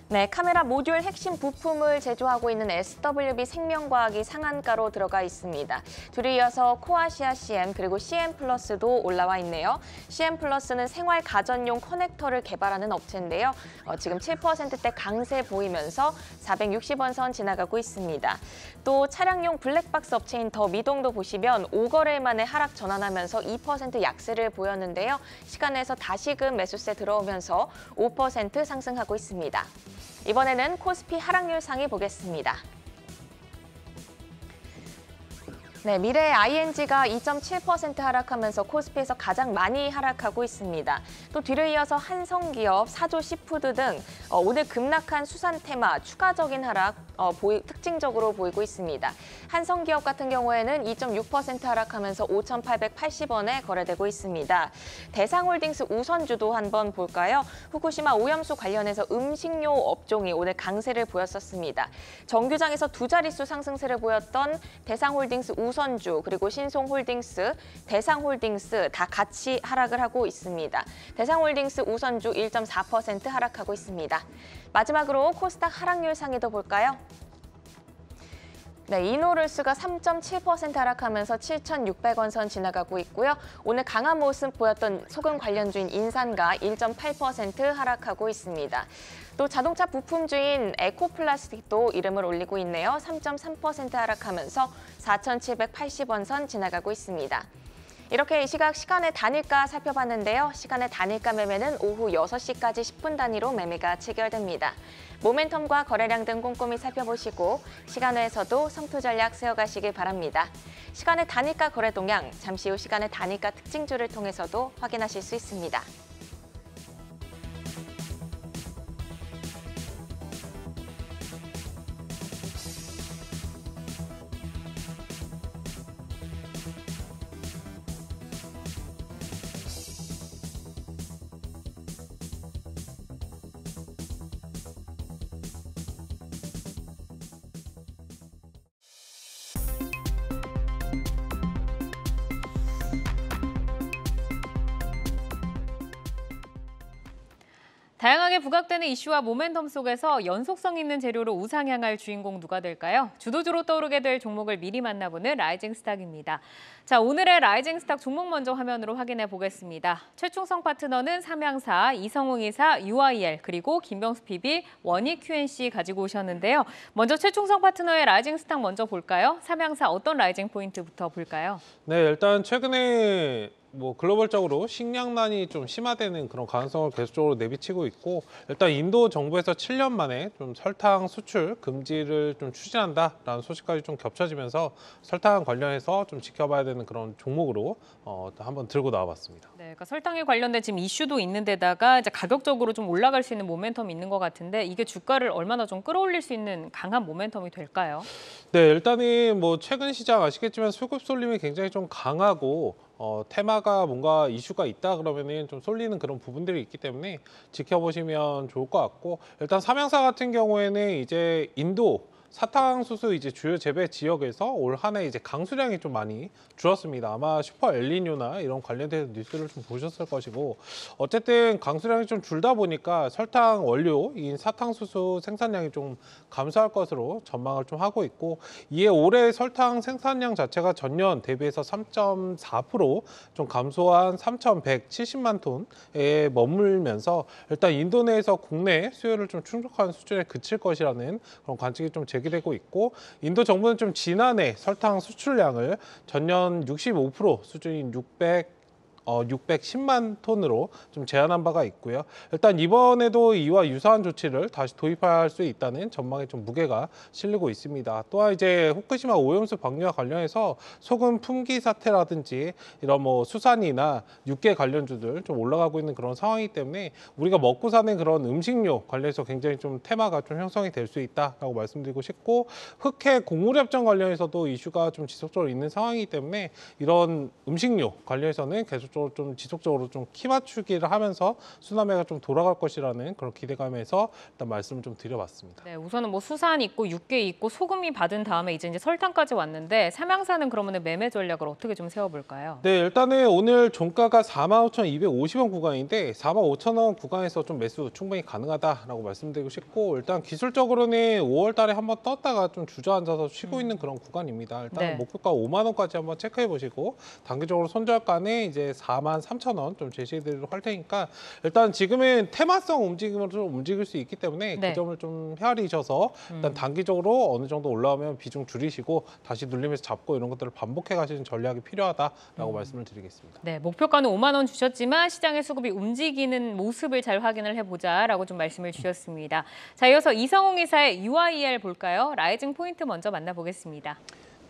네, 카메라 모듈 핵심 부품을 제조하고 있는 SWB 생명과학이 상한가로 들어가 있습니다. 뒤를 이어서 코아시아 CM 그리고 CM 플러스도 올라와 있네요. CM 플러스는 생활 가전용 커넥터를 개발하는 업체인데요. 지금 7%대 강세 보이면서 460원 선 지나가고 있습니다. 또 차량용 블랙박스 업체인 더 미동도 보시면 5거래일 만에 하락 전환하면서 2% 약세를 보였는데요. 시간에서 다시금 매수세 들어오면서 5% 상승하고 있습니다. 이번에는 코스피 하락률 상위 보겠습니다. 네, 미래 ING가 2.7% 하락하면서 코스피에서 가장 많이 하락하고 있습니다. 또 뒤를 이어서 한성기업, 사조시푸드 등 오늘 급락한 수산 테마 추가적인 하락 특징적으로 보이고 있습니다. 한성기업 같은 경우에는 2.6% 하락하면서 5,880원에 거래되고 있습니다. 대상홀딩스 우선주도 한번 볼까요? 후쿠시마 오염수 관련해서 음식료 업종이 오늘 강세를 보였었습니다. 정규장에서 두 자릿수 상승세를 보였던 대상홀딩스 우선주 그리고 신송홀딩스, 대상홀딩스 다 같이 하락을 하고 있습니다. 대상홀딩스 우선주 1.4% 하락하고 있습니다. 마지막으로 코스닥 하락률 상위도 볼까요? 네, 이노룰스가 3.7% 하락하면서 7,600원 선 지나가고 있고요. 오늘 강한 모습 보였던 소금 관련주인 인산가 1.8% 하락하고 있습니다. 또 자동차 부품주인 에코플라스틱도 이름을 올리고 있네요. 3.3% 하락하면서 4,780원 선 지나가고 있습니다. 이렇게 이 시각 시간의 단일가 살펴봤는데요. 시간의 단일가 매매는 오후 6시까지 10분 단위로 매매가 체결됩니다. 모멘텀과 거래량 등 꼼꼼히 살펴보시고 시간외에서도 성투 전략 세워가시길 바랍니다. 시간의 단일가 거래 동향, 잠시 후 시간의 단일가 특징주를 통해서도 확인하실 수 있습니다. 다양하게 부각되는 이슈와 모멘텀 속에서 연속성 있는 재료로 우상향할 주인공 누가 될까요? 주도주로 떠오르게 될 종목을 미리 만나보는 라이징 스탁입니다. 자, 오늘의 라이징 스탁 종목 먼저 화면으로 확인해 보겠습니다. 최충성 파트너는 삼양사, 이성웅이사, UIL, 그리고 김병수 PB, 원익 QNC 가지고 오셨는데요. 먼저 최충성 파트너의 라이징 스탁 먼저 볼까요? 삼양사 어떤 라이징 포인트부터 볼까요? 네, 일단 최근에 글로벌적으로 식량난이 좀 심화되는 그런 가능성을 계속적으로 내비치고 있고, 일단 인도 정부에서 7년 만에 좀 설탕 수출 금지를 좀 추진한다라는 소식까지 좀 겹쳐지면서 설탕 관련해서 좀 지켜봐야 되는 그런 종목으로 한번 들고 나와봤습니다. 네, 그러니까 설탕에 관련된 지금 이슈도 있는 데다가 이제 가격적으로 좀 올라갈 수 있는 모멘텀이 있는 것 같은데 이게 주가를 얼마나 좀 끌어올릴 수 있는 강한 모멘텀이 될까요? 네, 일단은 최근 시장 아시겠지만 수급 쏠림이 굉장히 좀 강하고 테마가 뭔가 이슈가 있다 그러면은 좀 쏠리는 그런 부분들이 있기 때문에 지켜보시면 좋을 것 같고, 일단 삼양사 같은 경우에는 이제 인도 사탕수수 이제 주요 재배 지역에서 올 한 해 이제 강수량이 좀 많이 줄었습니다. 아마 슈퍼 엘니뇨나 이런 관련된 뉴스를 좀 보셨을 것이고, 어쨌든 강수량이 좀 줄다 보니까 설탕 원료인 사탕수수 생산량이 좀 감소할 것으로 전망을 좀 하고 있고, 이에 올해 설탕 생산량 자체가 전년 대비해서 3.4% 감소한 3,170만 톤에 머물면서 일단 인도 내에서 국내 수요를 좀 충족하는 수준에 그칠 것이라는 그런 관측이 좀 제기되고 있고, 인도 정부는 좀 지난해 설탕 수출량을 전년 65% 수준인 610만 톤으로 좀 제한한 바가 있고요. 일단 이번에도 이와 유사한 조치를 다시 도입할 수 있다는 전망에 좀 무게가 실리고 있습니다. 또한 이제 후쿠시마 오염수 방류와 관련해서 소금 품귀 사태라든지 이런 뭐 수산이나 육계 관련주들 좀 올라가고 있는 그런 상황이기 때문에 우리가 먹고 사는 그런 음식료 관련해서 굉장히 좀 테마가 좀 형성이 될 수 있다라고 말씀드리고 싶고, 흑해 곡물협정 관련해서도 이슈가 좀 지속적으로 있는 상황이기 때문에 이런 음식료 관련해서는 계속적으로 좀 지속적으로 좀 키 맞추기를 하면서 수남해가 좀 돌아갈 것이라는 그런 기대감에서 일단 말씀을 좀 드려봤습니다. 네, 우선은 뭐 수산 있고 육계 있고 소금이 받은 다음에 이제 설탕까지 왔는데 삼양사는 그러면 매매 전략을 어떻게 좀 세워볼까요? 네, 일단은 오늘 종가가 45,250원 구간인데 45,000원 구간에서 좀 매수 충분히 가능하다라고 말씀드리고 싶고, 일단 기술적으로는 5월 달에 한번 떴다가 좀 주저앉아서 쉬고 있는 그런 구간입니다. 일단 네. 목표가 5만 원까지 한번 체크해 보시고 단기적으로 손절가는 이제 43,000원 좀 제시해드리도록 할 테니까, 일단 지금은 테마성 움직임으로 좀 움직일 수 있기 때문에 네. 그 점을 좀 헤아리셔서 일단 단기적으로 어느 정도 올라오면 비중 줄이시고 다시 눌리면서 잡고 이런 것들을 반복해 가시는 전략이 필요하다라고 말씀을 드리겠습니다. 네, 목표가는 5만 원 주셨지만 시장의 수급이 움직이는 모습을 잘 확인을 해보자라고 좀 말씀을 주셨습니다. 자, 이어서 이성웅 이사의 UIL 볼까요? 라이징 포인트 먼저 만나보겠습니다.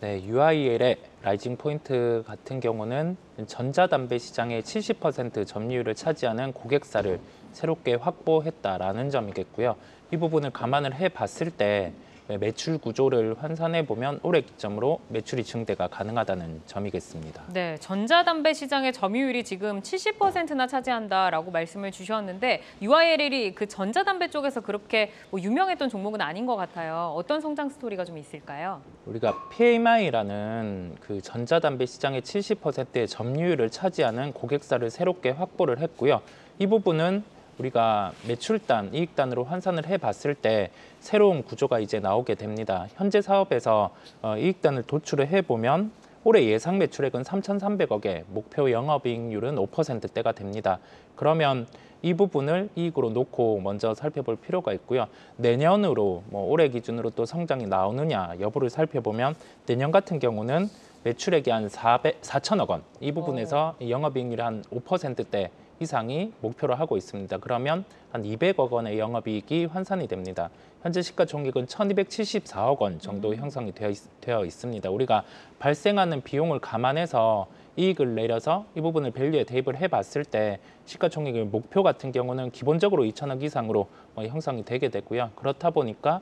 네, UIL의 라이징 포인트 같은 경우는 전자담배 시장의 70% 점유율을 차지하는 고객사를 새롭게 확보했다라는 점이겠고요. 이 부분을 감안을 해봤을 때 매출 구조를 환산해 보면 올해 기점으로 매출이 증대가 가능하다는 점이겠습니다. 네, 전자담배 시장의 점유율이 지금 70%나 차지한다라고 말씀을 주셨는데 UIL이 그 전자담배 쪽에서 그렇게 뭐 유명했던 종목은 아닌 것 같아요. 어떤 성장 스토리가 좀 있을까요? 우리가 PMI라는 그 전자담배 시장의 70%의 점유율을 차지하는 고객사를 새롭게 확보를 했고요. 이 부분은 우리가 매출단, 이익단으로 환산을 해봤을 때 새로운 구조가 이제 나오게 됩니다. 현재 사업에서 이익단을 도출을 해보면 올해 예상 매출액은 3,300억에 목표 영업이익률은 5%대가 됩니다. 그러면 이 부분을 이익으로 놓고 먼저 살펴볼 필요가 있고요. 내년으로 뭐 올해 기준으로 또 성장이 나오느냐 여부를 살펴보면 내년 같은 경우는 매출액이 한 4천억 원, 이 부분에서 영업이익률이 한 5%대 이상이 목표로 하고 있습니다. 그러면 한 200억 원의 영업이익이 환산이 됩니다. 현재 시가총액은 1,274억 원 정도 형성이 되어 있습니다. 우리가 발생하는 비용을 감안해서 이익을 내려서 이 부분을 밸류에 대입을 해봤을 때 시가총액의 목표 같은 경우는 기본적으로 2천억 이상으로 형성이 되게 되고요. 그렇다 보니까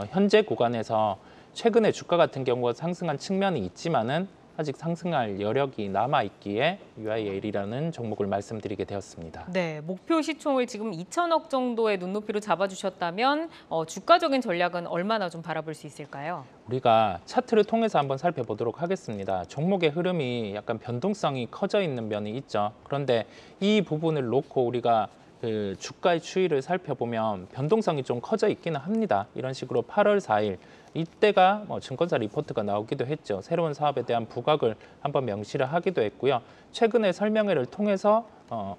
현재 구간에서 최근에 주가 같은 경우가 상승한 측면이 있지만은 아직 상승할 여력이 남아있기에 UIL이라는 종목을 말씀드리게 되었습니다. 네, 목표 시총을 지금 2천억 정도의 눈높이로 잡아주셨다면 주가적인 전략은 얼마나 좀 바라볼 수 있을까요? 우리가 차트를 통해서 한번 살펴보도록 하겠습니다. 종목의 흐름이 약간 변동성이 커져 있는 면이 있죠. 그런데 이 부분을 놓고 우리가 그 주가의 추이를 살펴보면 변동성이 좀 커져 있기는 합니다. 이런 식으로 8월 4일 이때가 증권사 리포트가 나오기도 했죠. 새로운 사업에 대한 부각을 한번 명시를 하기도 했고요. 최근에 설명회를 통해서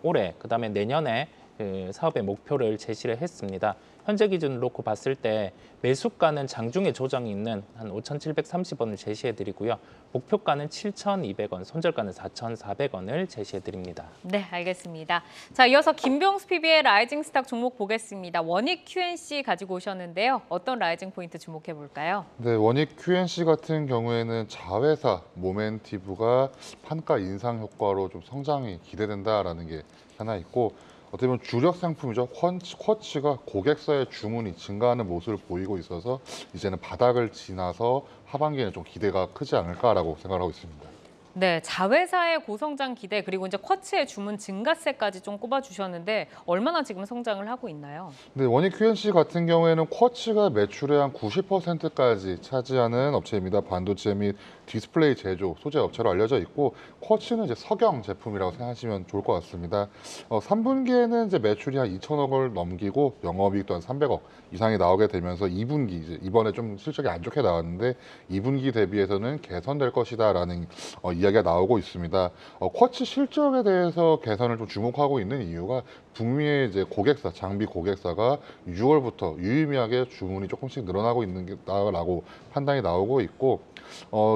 올해 그다음에 내년에 그 사업의 목표를 제시를 했습니다. 현재 기준으로 놓고 봤을 때 매수가는 장중에 조정이 있는 한 5,730원을 제시해드리고요. 목표가는 7,200원, 손절가는 4,400원을 제시해드립니다. 네, 알겠습니다. 자, 이어서 김병수 PB의 라이징 스탁 종목 보겠습니다. 원익 QNC 가지고 오셨는데요. 어떤 라이징 포인트 주목해 볼까요? 네, 원익 QNC 같은 경우에는 자회사 모멘티브가 판가 인상 효과로 좀 성장이 기대된다라는 게 하나 있고, 어떻게 보면 주력 상품이죠. 쿼츠가 고객사의 주문이 증가하는 모습을 보이고 있어서 이제는 바닥을 지나서 하반기에는 좀 기대가 크지 않을까라고 생각하고 있습니다. 네, 자회사의 고성장 기대 그리고 이제 쿼츠의 주문 증가세까지 좀 꼽아주셨는데 얼마나 지금 성장을 하고 있나요? 네, 원익 QNC 같은 경우에는 쿼츠가 매출의 한 90%까지 차지하는 업체입니다. 반도체 및 디스플레이 제조 소재 업체로 알려져 있고, 쿼츠는 이제 석영 제품이라고 생각하시면 좋을 것 같습니다. 3분기에는 이제 매출이 한 2천억을 넘기고 영업이익 또한 300억 이상이 나오게 되면서 2분기 이제 이번에 좀 실적이 안 좋게 나왔는데 2분기 대비해서는 개선될 것이다라는 이야기가 나오고 있습니다. 쿼츠 실적에 대해서 개선을 좀 주목하고 있는 이유가 북미의 이제 고객사, 장비 고객사가 6월부터 유의미하게 주문이 조금씩 늘어나고 있는 게라고 판단이 나오고 있고,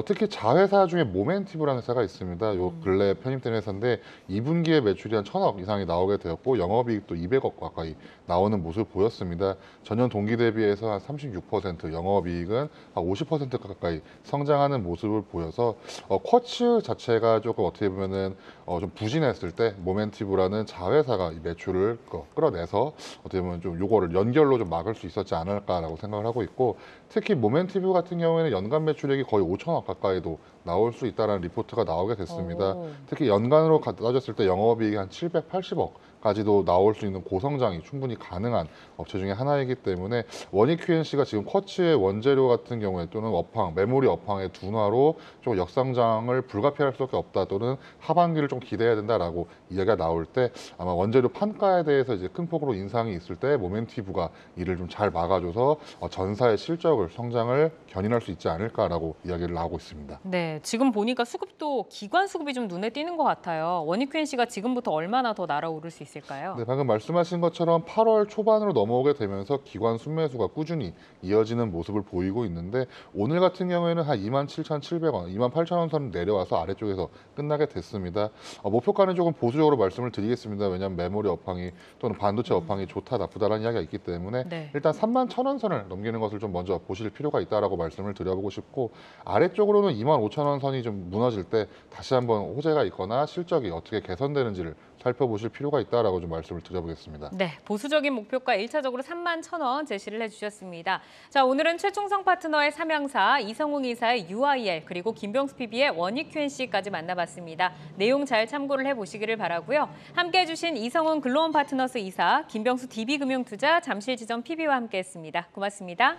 특히 자회사 중에 모멘티브라는 회사가 있습니다. 요 근래 편입된 회사인데 2분기에 매출이 한 1,000억 이상이 나오게 되었고 영업이익도 200억 가까이 나오는 모습을 보였습니다. 전년 동기 대비해서 한 36%, 영업이익은 한 50% 가까이 성장하는 모습을 보여서 쿼츠 자체가 조금 어떻게 보면은 좀 부진했을 때 모멘티브라는 자회사가 이 매출을 끌어내서 어떻게 보면 좀 요거를 연결로 좀 막을 수 있었지 않을까라고 생각을 하고 있고, 특히 모멘티브 같은 경우에는 연간 매출액이 거의 5천억 가까이도 나올 수 있다는 리포트가 나오게 됐습니다. 오. 특히 연간으로 따졌을 때 영업이익이 한 780억까지도 나올 수 있는 고성장이 충분히 가능한 업체 중에 하나이기 때문에 원익 QNC가 지금 쿼츠의 원재료 같은 경우에 또는 업황, 메모리 업황의 둔화로 좀 역상장을 불가피할 수밖에 없다, 또는 하반기를 좀 기대해야 된다라고 이야기가 나올 때 아마 원재료 판가에 대해서 이제 큰 폭으로 인상이 있을 때 모멘티브가 이를 좀 잘 막아줘서 전사의 실적을 성장을 견인할 수 있지 않을까라고 이야기를 하고 있습니다. 네, 지금 보니까 수급도 기관 수급이 좀 눈에 띄는 것 같아요. 원익 QNC가 지금부터 얼마나 더 날아오를 수 있을까요? 네, 방금 말씀하신 것처럼 8월 초반으로 넘어오게 되면서 기관 순매수가 꾸준히 이어지는 모습을 보이고 있는데, 오늘 같은 경우에는 한 27,700원, 28,000원 선 내려와서 아래쪽에서 끝나게 됐습니다. 목표가는 조금 보수적으로 말씀을 드리겠습니다. 왜냐하면 메모리 업황이 또는 반도체 업황이 좋다 나쁘다라는 이야기가 있기 때문에 네. 일단 31,000원 선을 넘기는 것을 좀 먼저 보실 필요가 있다라고 말씀을 드려보고 싶고, 아래쪽으로는 25,000원 선이 좀 무너질 때 다시 한번 호재가 있거나 실적이 어떻게 개선되는지를 살펴보실 필요가 있다라고 좀 말씀을 드려보겠습니다. 네, 보수적인 목표가 1차적으로 31,000원 제시를 해주셨습니다. 자, 오늘은 최충성 파트너의 삼양사, 이성웅 이사의 UIL, 그리고 김병수 PB의 원익 QNC까지 만나봤습니다. 내용 잘 참고를 해보시기를 바라고요. 함께해 주신 이성웅 글로원 파트너스 이사, 김병수 DB금융투자 잠실지점 PB와 함께했습니다. 고맙습니다.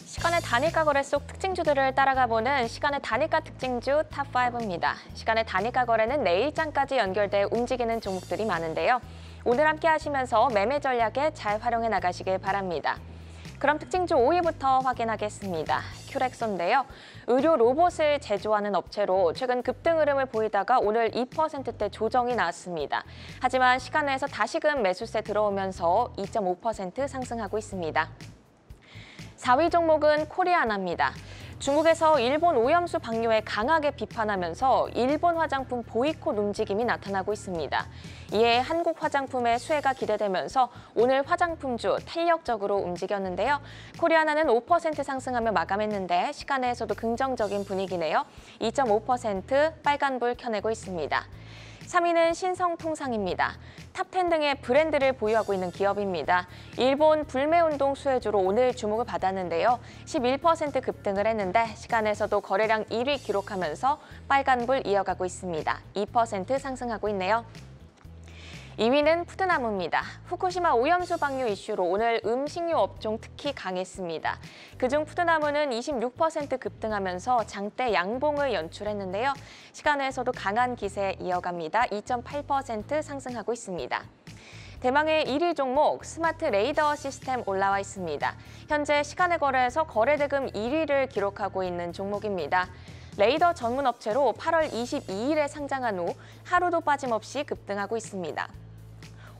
시간의 단일가 거래 속 특징주들을 따라가보는 시간의 단일가 특징주 탑5입니다. 시간의 단일가 거래는 내일장까지 연결돼 움직이는 종목들이 많은데요. 오늘 함께 하시면서 매매 전략에 잘 활용해 나가시길 바랍니다. 그럼 특징주 5위부터 확인하겠습니다. 큐렉소인데요. 의료 로봇을 제조하는 업체로 최근 급등 흐름을 보이다가 오늘 2%대 조정이 나왔습니다. 하지만 시간 내에서 다시금 매수세 들어오면서 2.5% 상승하고 있습니다. 4위 종목은 코리아나입니다. 중국에서 일본 오염수 방류에 강하게 비판하면서 일본 화장품 보이콧 움직임이 나타나고 있습니다. 이에 한국 화장품의 수혜가 기대되면서 오늘 화장품주 탄력적으로 움직였는데요. 코리아나는 5% 상승하며 마감했는데 시간 내에서도 긍정적인 분위기네요. 2.5% 빨간불 켜내고 있습니다. 3위는 신성통상입니다. 탑10 등의 브랜드를 보유하고 있는 기업입니다. 일본 불매운동 수혜주로 오늘 주목을 받았는데요. 11% 급등을 했는데 시간에서도 거래량 1위 기록하면서 빨간불 이어가고 있습니다. 2% 상승하고 있네요. 2위는 푸드나무입니다. 후쿠시마 오염수 방류 이슈로 오늘 음식료 업종 특히 강했습니다. 그중 푸드나무는 26% 급등하면서 장대 양봉을 연출했는데요. 시간에서도 강한 기세 이어갑니다. 2.8% 상승하고 있습니다. 대망의 1위 종목 스마트 레이더 시스템 올라와 있습니다. 현재 시간의 거래에서 거래대금 1위를 기록하고 있는 종목입니다. 레이더 전문 업체로 8월 22일에 상장한 후 하루도 빠짐없이 급등하고 있습니다.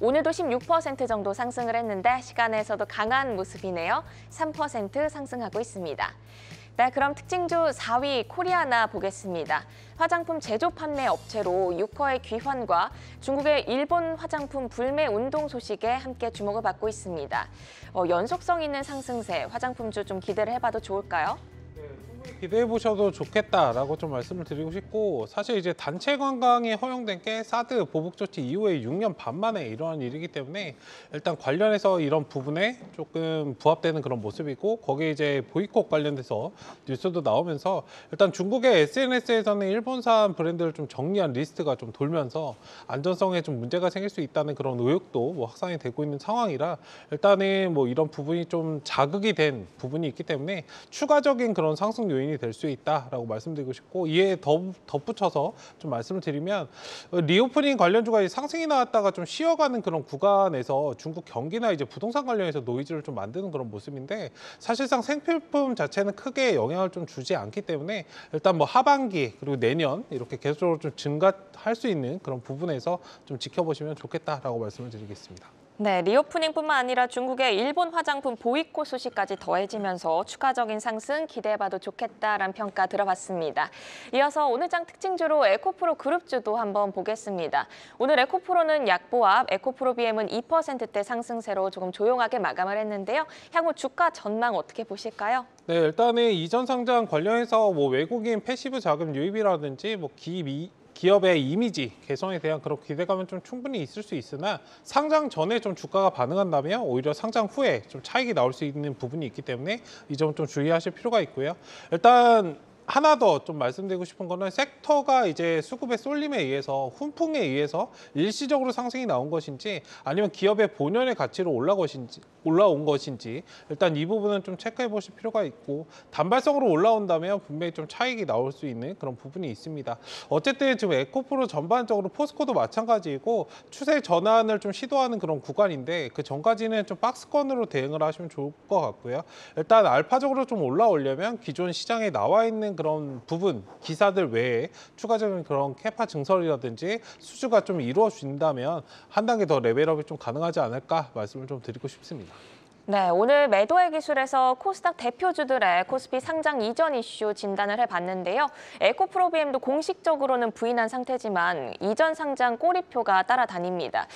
오늘도 16% 정도 상승을 했는데 시간에서도 강한 모습이네요. 3% 상승하고 있습니다. 네, 그럼 특징주 4위 코리아나 보겠습니다. 화장품 제조 판매 업체로 유커의 귀환과 중국의 일본 화장품 불매 운동 소식에 함께 주목을 받고 있습니다. 연속성 있는 상승세, 화장품주 좀 기대를 해봐도 좋을까요? 기대해 보셔도 좋겠다라고 좀 말씀을 드리고 싶고, 사실 이제 단체 관광이 허용된 게 사드 보복 조치 이후에 6년 반 만에 이러한 일이기 때문에 일단 관련해서 이런 부분에 조금 부합되는 그런 모습이고, 거기에 이제 보이콧 관련돼서 뉴스도 나오면서 일단 중국의 SNS에서는 일본산 브랜드를 좀 정리한 리스트가 좀 돌면서 안전성에 좀 문제가 생길 수 있다는 그런 의혹도 뭐 확산이 되고 있는 상황이라, 일단은 뭐 이런 부분이 좀 자극이 된 부분이 있기 때문에 추가적인 그런 상승 요인이 될 수 있다라고 말씀드리고 싶고, 이에 덧붙여서 좀 말씀을 드리면 리오프닝 관련주가 상승이 나왔다가 좀 쉬어가는 그런 구간에서 중국 경기나 이제 부동산 관련해서 노이즈를 좀 만드는 그런 모습인데, 사실상 생필품 자체는 크게 영향을 좀 주지 않기 때문에 일단 뭐 하반기 그리고 내년 이렇게 계속적으로 좀 증가할 수 있는 그런 부분에서 좀 지켜보시면 좋겠다라고 말씀을 드리겠습니다. 네, 리오프닝뿐만 아니라 중국의 일본 화장품 보이콧 소식까지 더해지면서 추가적인 상승 기대해봐도 좋겠다라는 평가 들어봤습니다. 이어서 오늘 장 특징주로 에코프로 그룹주도 한번 보겠습니다. 오늘 에코프로는 약보합, 에코프로 BM은 2%대 상승세로 조금 조용하게 마감을 했는데요. 향후 주가 전망 어떻게 보실까요? 네, 일단은 이전 상장 관련해서 뭐 외국인 패시브 자금 유입이라든지 뭐 기업의 이미지 개선에 대한 그런 기대감은 좀 충분히 있을 수 있으나, 상장 전에 좀 주가가 반응한다면 오히려 상장 후에 좀 차익이 나올 수 있는 부분이 있기 때문에 이 점 좀 주의하실 필요가 있고요. 일단 하나 더 좀 말씀드리고 싶은 거는, 섹터가 이제 수급의 쏠림에 의해서, 훈풍에 의해서 일시적으로 상승이 나온 것인지 아니면 기업의 본연의 가치로 올라온 것인지 일단 이 부분은 좀 체크해 보실 필요가 있고, 단발성으로 올라온다면 분명히 좀 차익이 나올 수 있는 그런 부분이 있습니다. 어쨌든 지금 에코프로 전반적으로 포스코도 마찬가지이고 추세 전환을 좀 시도하는 그런 구간인데, 그 전까지는 좀 박스권으로 대응을 하시면 좋을 것 같고요. 일단 알파적으로 좀 올라오려면 기존 시장에 나와 있는 그런 부분, 기사들 외에 추가적인 그런 캐파 증설이라든지 수주가 좀 이루어진다면 한 단계 더 레벨업이 좀 가능하지 않을까 말씀을 좀 드리고 싶습니다. 네, 오늘 매도의 기술에서 코스닥 대표주들의 코스피 상장 이전 이슈 진단을 해봤는데요. 에코프로 BM도 공식적으로는 부인한 상태지만 이전 상장 꼬리표가 따라다닙니다.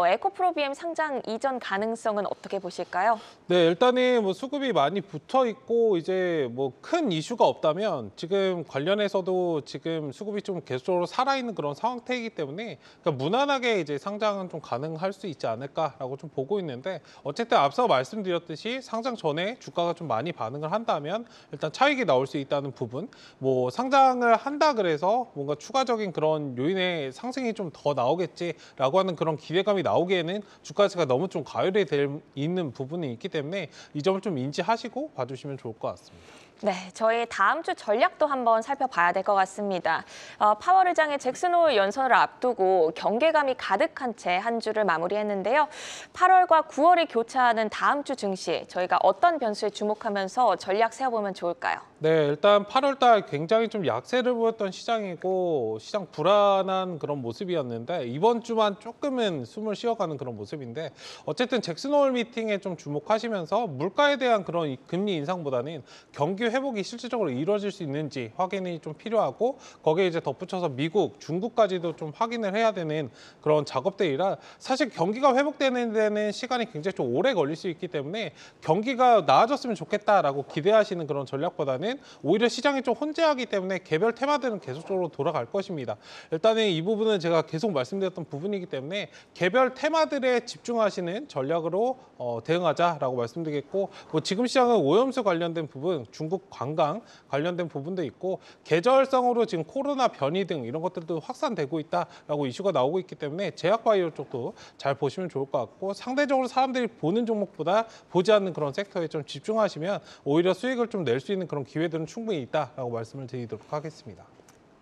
에코프로 BM 상장 이전 가능성은 어떻게 보실까요? 네, 일단은 뭐 수급이 많이 붙어 있고 이제 뭐 큰 이슈가 없다면 지금 관련해서도 지금 수급이 좀 계속적으로 살아있는 그런 상태이기 때문에, 그러니까 무난하게 이제 상장은 좀 가능할 수 있지 않을까라고 좀 보고 있는데, 어쨌든 앞서 말씀드렸듯이 상장 전에 주가가 좀 많이 반응을 한다면 일단 차익이 나올 수 있다는 부분, 뭐 상장을 한다 그래서 뭔가 추가적인 그런 요인의 상승이 좀 더 나오겠지라고 하는 그런 기대감이 나오기에는 주가가 너무 좀 과열이 있는 부분이 있기 때문에 이 점을 좀 인지하시고 봐주시면 좋을 것 같습니다. 네, 저희 다음 주 전략도 한번 살펴봐야 될 것 같습니다. 파월의장의 잭슨홀 연설을 앞두고 경계감이 가득한 채 한 주를 마무리했는데요. 8월과 9월이 교차하는 다음 주 증시, 저희가 어떤 변수에 주목하면서 전략 세워보면 좋을까요? 네, 일단 8월 달 굉장히 좀 약세를 보였던 시장이고 시장 불안한 그런 모습이었는데, 이번 주만 조금은 숨을 쉬어가는 그런 모습인데, 어쨌든 잭슨홀 미팅에 좀 주목하시면서 물가에 대한 그런 금리 인상보다는 경기 회복이 실질적으로 이루어질 수 있는지 확인이 좀 필요하고, 거기에 이제 덧붙여서 미국, 중국까지도 좀 확인을 해야 되는 그런 작업들이라, 사실 경기가 회복되는 데는 시간이 굉장히 좀 오래 걸릴 수 있기 때문에 경기가 나아졌으면 좋겠다라고 기대하시는 그런 전략보다는 오히려 시장이 좀 혼재하기 때문에 개별 테마들은 계속적으로 돌아갈 것입니다. 일단은 이 부분은 제가 계속 말씀드렸던 부분이기 때문에 개별 테마들에 집중하시는 전략으로 대응하자라고 말씀드리겠고, 뭐 지금 시장은 오염수 관련된 부분, 중국 관광 관련된 부분도 있고, 계절성으로 지금 코로나 변이 등 이런 것들도 확산되고 있다라고 이슈가 나오고 있기 때문에 제약바이오 쪽도 잘 보시면 좋을 것 같고, 상대적으로 사람들이 보는 종목보다 보지 않는 그런 섹터에 좀 집중하시면 오히려 수익을 좀 낼 수 있는 그런 기회들은 충분히 있다라고 말씀을 드리도록 하겠습니다.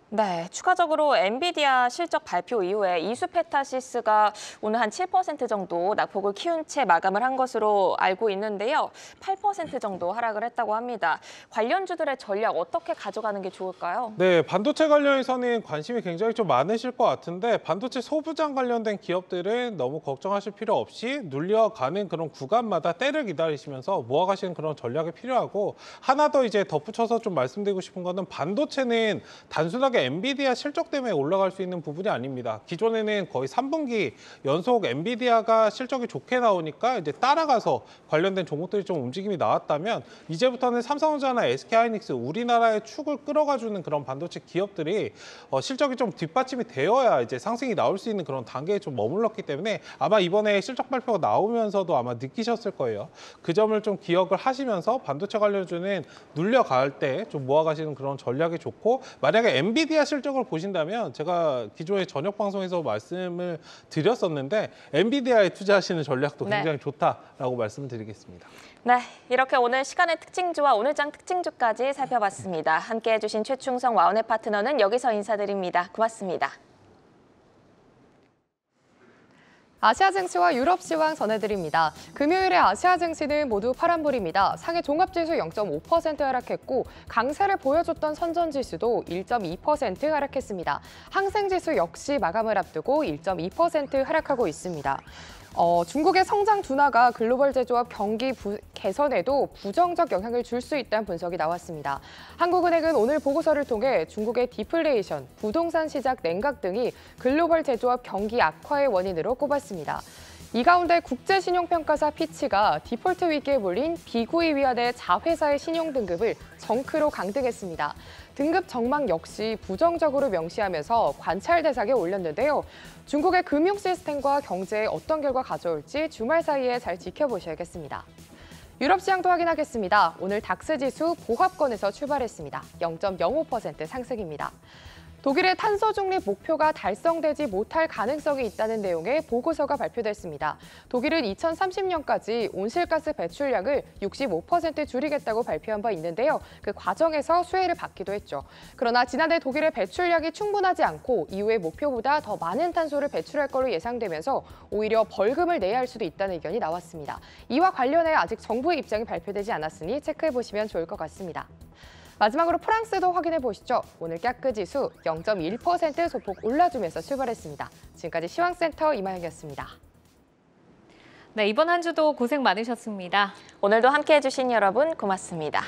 네, 추가적으로 엔비디아 실적 발표 이후에 이수페타시스가 오늘 한 7% 정도 낙폭을 키운 채 마감을 한 것으로 알고 있는데요. 8% 정도 하락을 했다고 합니다. 관련주들의 전략 어떻게 가져가는 게 좋을까요? 네, 반도체 관련해서는 관심이 굉장히 좀 많으실 것 같은데, 반도체 소부장 관련된 기업들은 너무 걱정하실 필요 없이 눌려가는 그런 구간마다 때를 기다리시면서 모아가시는 그런 전략이 필요하고, 하나 더 이제 덧붙여서 좀 말씀드리고 싶은 거는, 반도체는 단순하게 엔비디아 실적 때문에 올라갈 수 있는 부분이 아닙니다. 기존에는 거의 3분기 연속 엔비디아가 실적이 좋게 나오니까 이제 따라가서 관련된 종목들이 좀 움직임이 나왔다면, 이제부터는 삼성전자나 SK하이닉스, 우리나라의 축을 끌어가주는 그런 반도체 기업들이 실적이 좀 뒷받침이 되어야 이제 상승이 나올 수 있는 그런 단계에 좀 머물렀기 때문에, 아마 이번에 실적 발표가 나오면서도 아마 느끼셨을 거예요. 그 점을 좀 기억을 하시면서 반도체 관련주는 눌려갈 때 좀 모아가시는 그런 전략이 좋고, 만약에 엔비디아 엔비디아 실적을 보신다면 제가 기존에 저녁 방송에서 말씀을 드렸었는데 엔비디아에 투자하시는 전략도 네. 굉장히 좋다라고 말씀드리겠습니다. 네, 이렇게 오늘 시간의 특징주와 오늘장 특징주까지 살펴봤습니다. 함께해 주신 최충성 와운의 파트너는 여기서 인사드립니다. 고맙습니다. 아시아 증시와 유럽 시황 전해드립니다. 금요일에 아시아 증시는 모두 파란불입니다. 상해 종합지수 0.5% 하락했고 강세를 보여줬던 선전지수도 1.2% 하락했습니다. 항생지수 역시 마감을 앞두고 1.2% 하락하고 있습니다. 중국의 성장 둔화가 글로벌 제조업 경기 개선에도 부정적 영향을 줄 수 있다는 분석이 나왔습니다. 한국은행은 오늘 보고서를 통해 중국의 디플레이션, 부동산 시장 냉각 등이 글로벌 제조업 경기 악화의 원인으로 꼽았습니다. 이 가운데 국제신용평가사 피치가 디폴트 위기에 몰린 비구이 위안의 자회사의 신용 등급을 정크로 강등했습니다. 등급 전망 역시 부정적으로 명시하면서 관찰 대상에 올렸는데요. 중국의 금융 시스템과 경제에 어떤 결과 가져올지 주말 사이에 잘 지켜보셔야겠습니다. 유럽 시장도 확인하겠습니다. 오늘 닥스 지수 보합권에서 출발했습니다. 0.05% 상승입니다. 독일의 탄소 중립 목표가 달성되지 못할 가능성이 있다는 내용의 보고서가 발표됐습니다. 독일은 2030년까지 온실가스 배출량을 65% 줄이겠다고 발표한 바 있는데요. 그 과정에서 수혜를 받기도 했죠. 그러나 지난해 독일의 배출량이 충분하지 않고 이후의 목표보다 더 많은 탄소를 배출할 걸로 예상되면서 오히려 벌금을 내야 할 수도 있다는 의견이 나왔습니다. 이와 관련해 아직 정부의 입장이 발표되지 않았으니 체크해보시면 좋을 것 같습니다. 마지막으로 프랑스도 확인해 보시죠. 오늘 까크 지수 0.1% 소폭 올라주면서 출발했습니다. 지금까지 시황센터 이마영이었습니다. 네, 이번 한 주도 고생 많으셨습니다. 오늘도 함께해 주신 여러분 고맙습니다.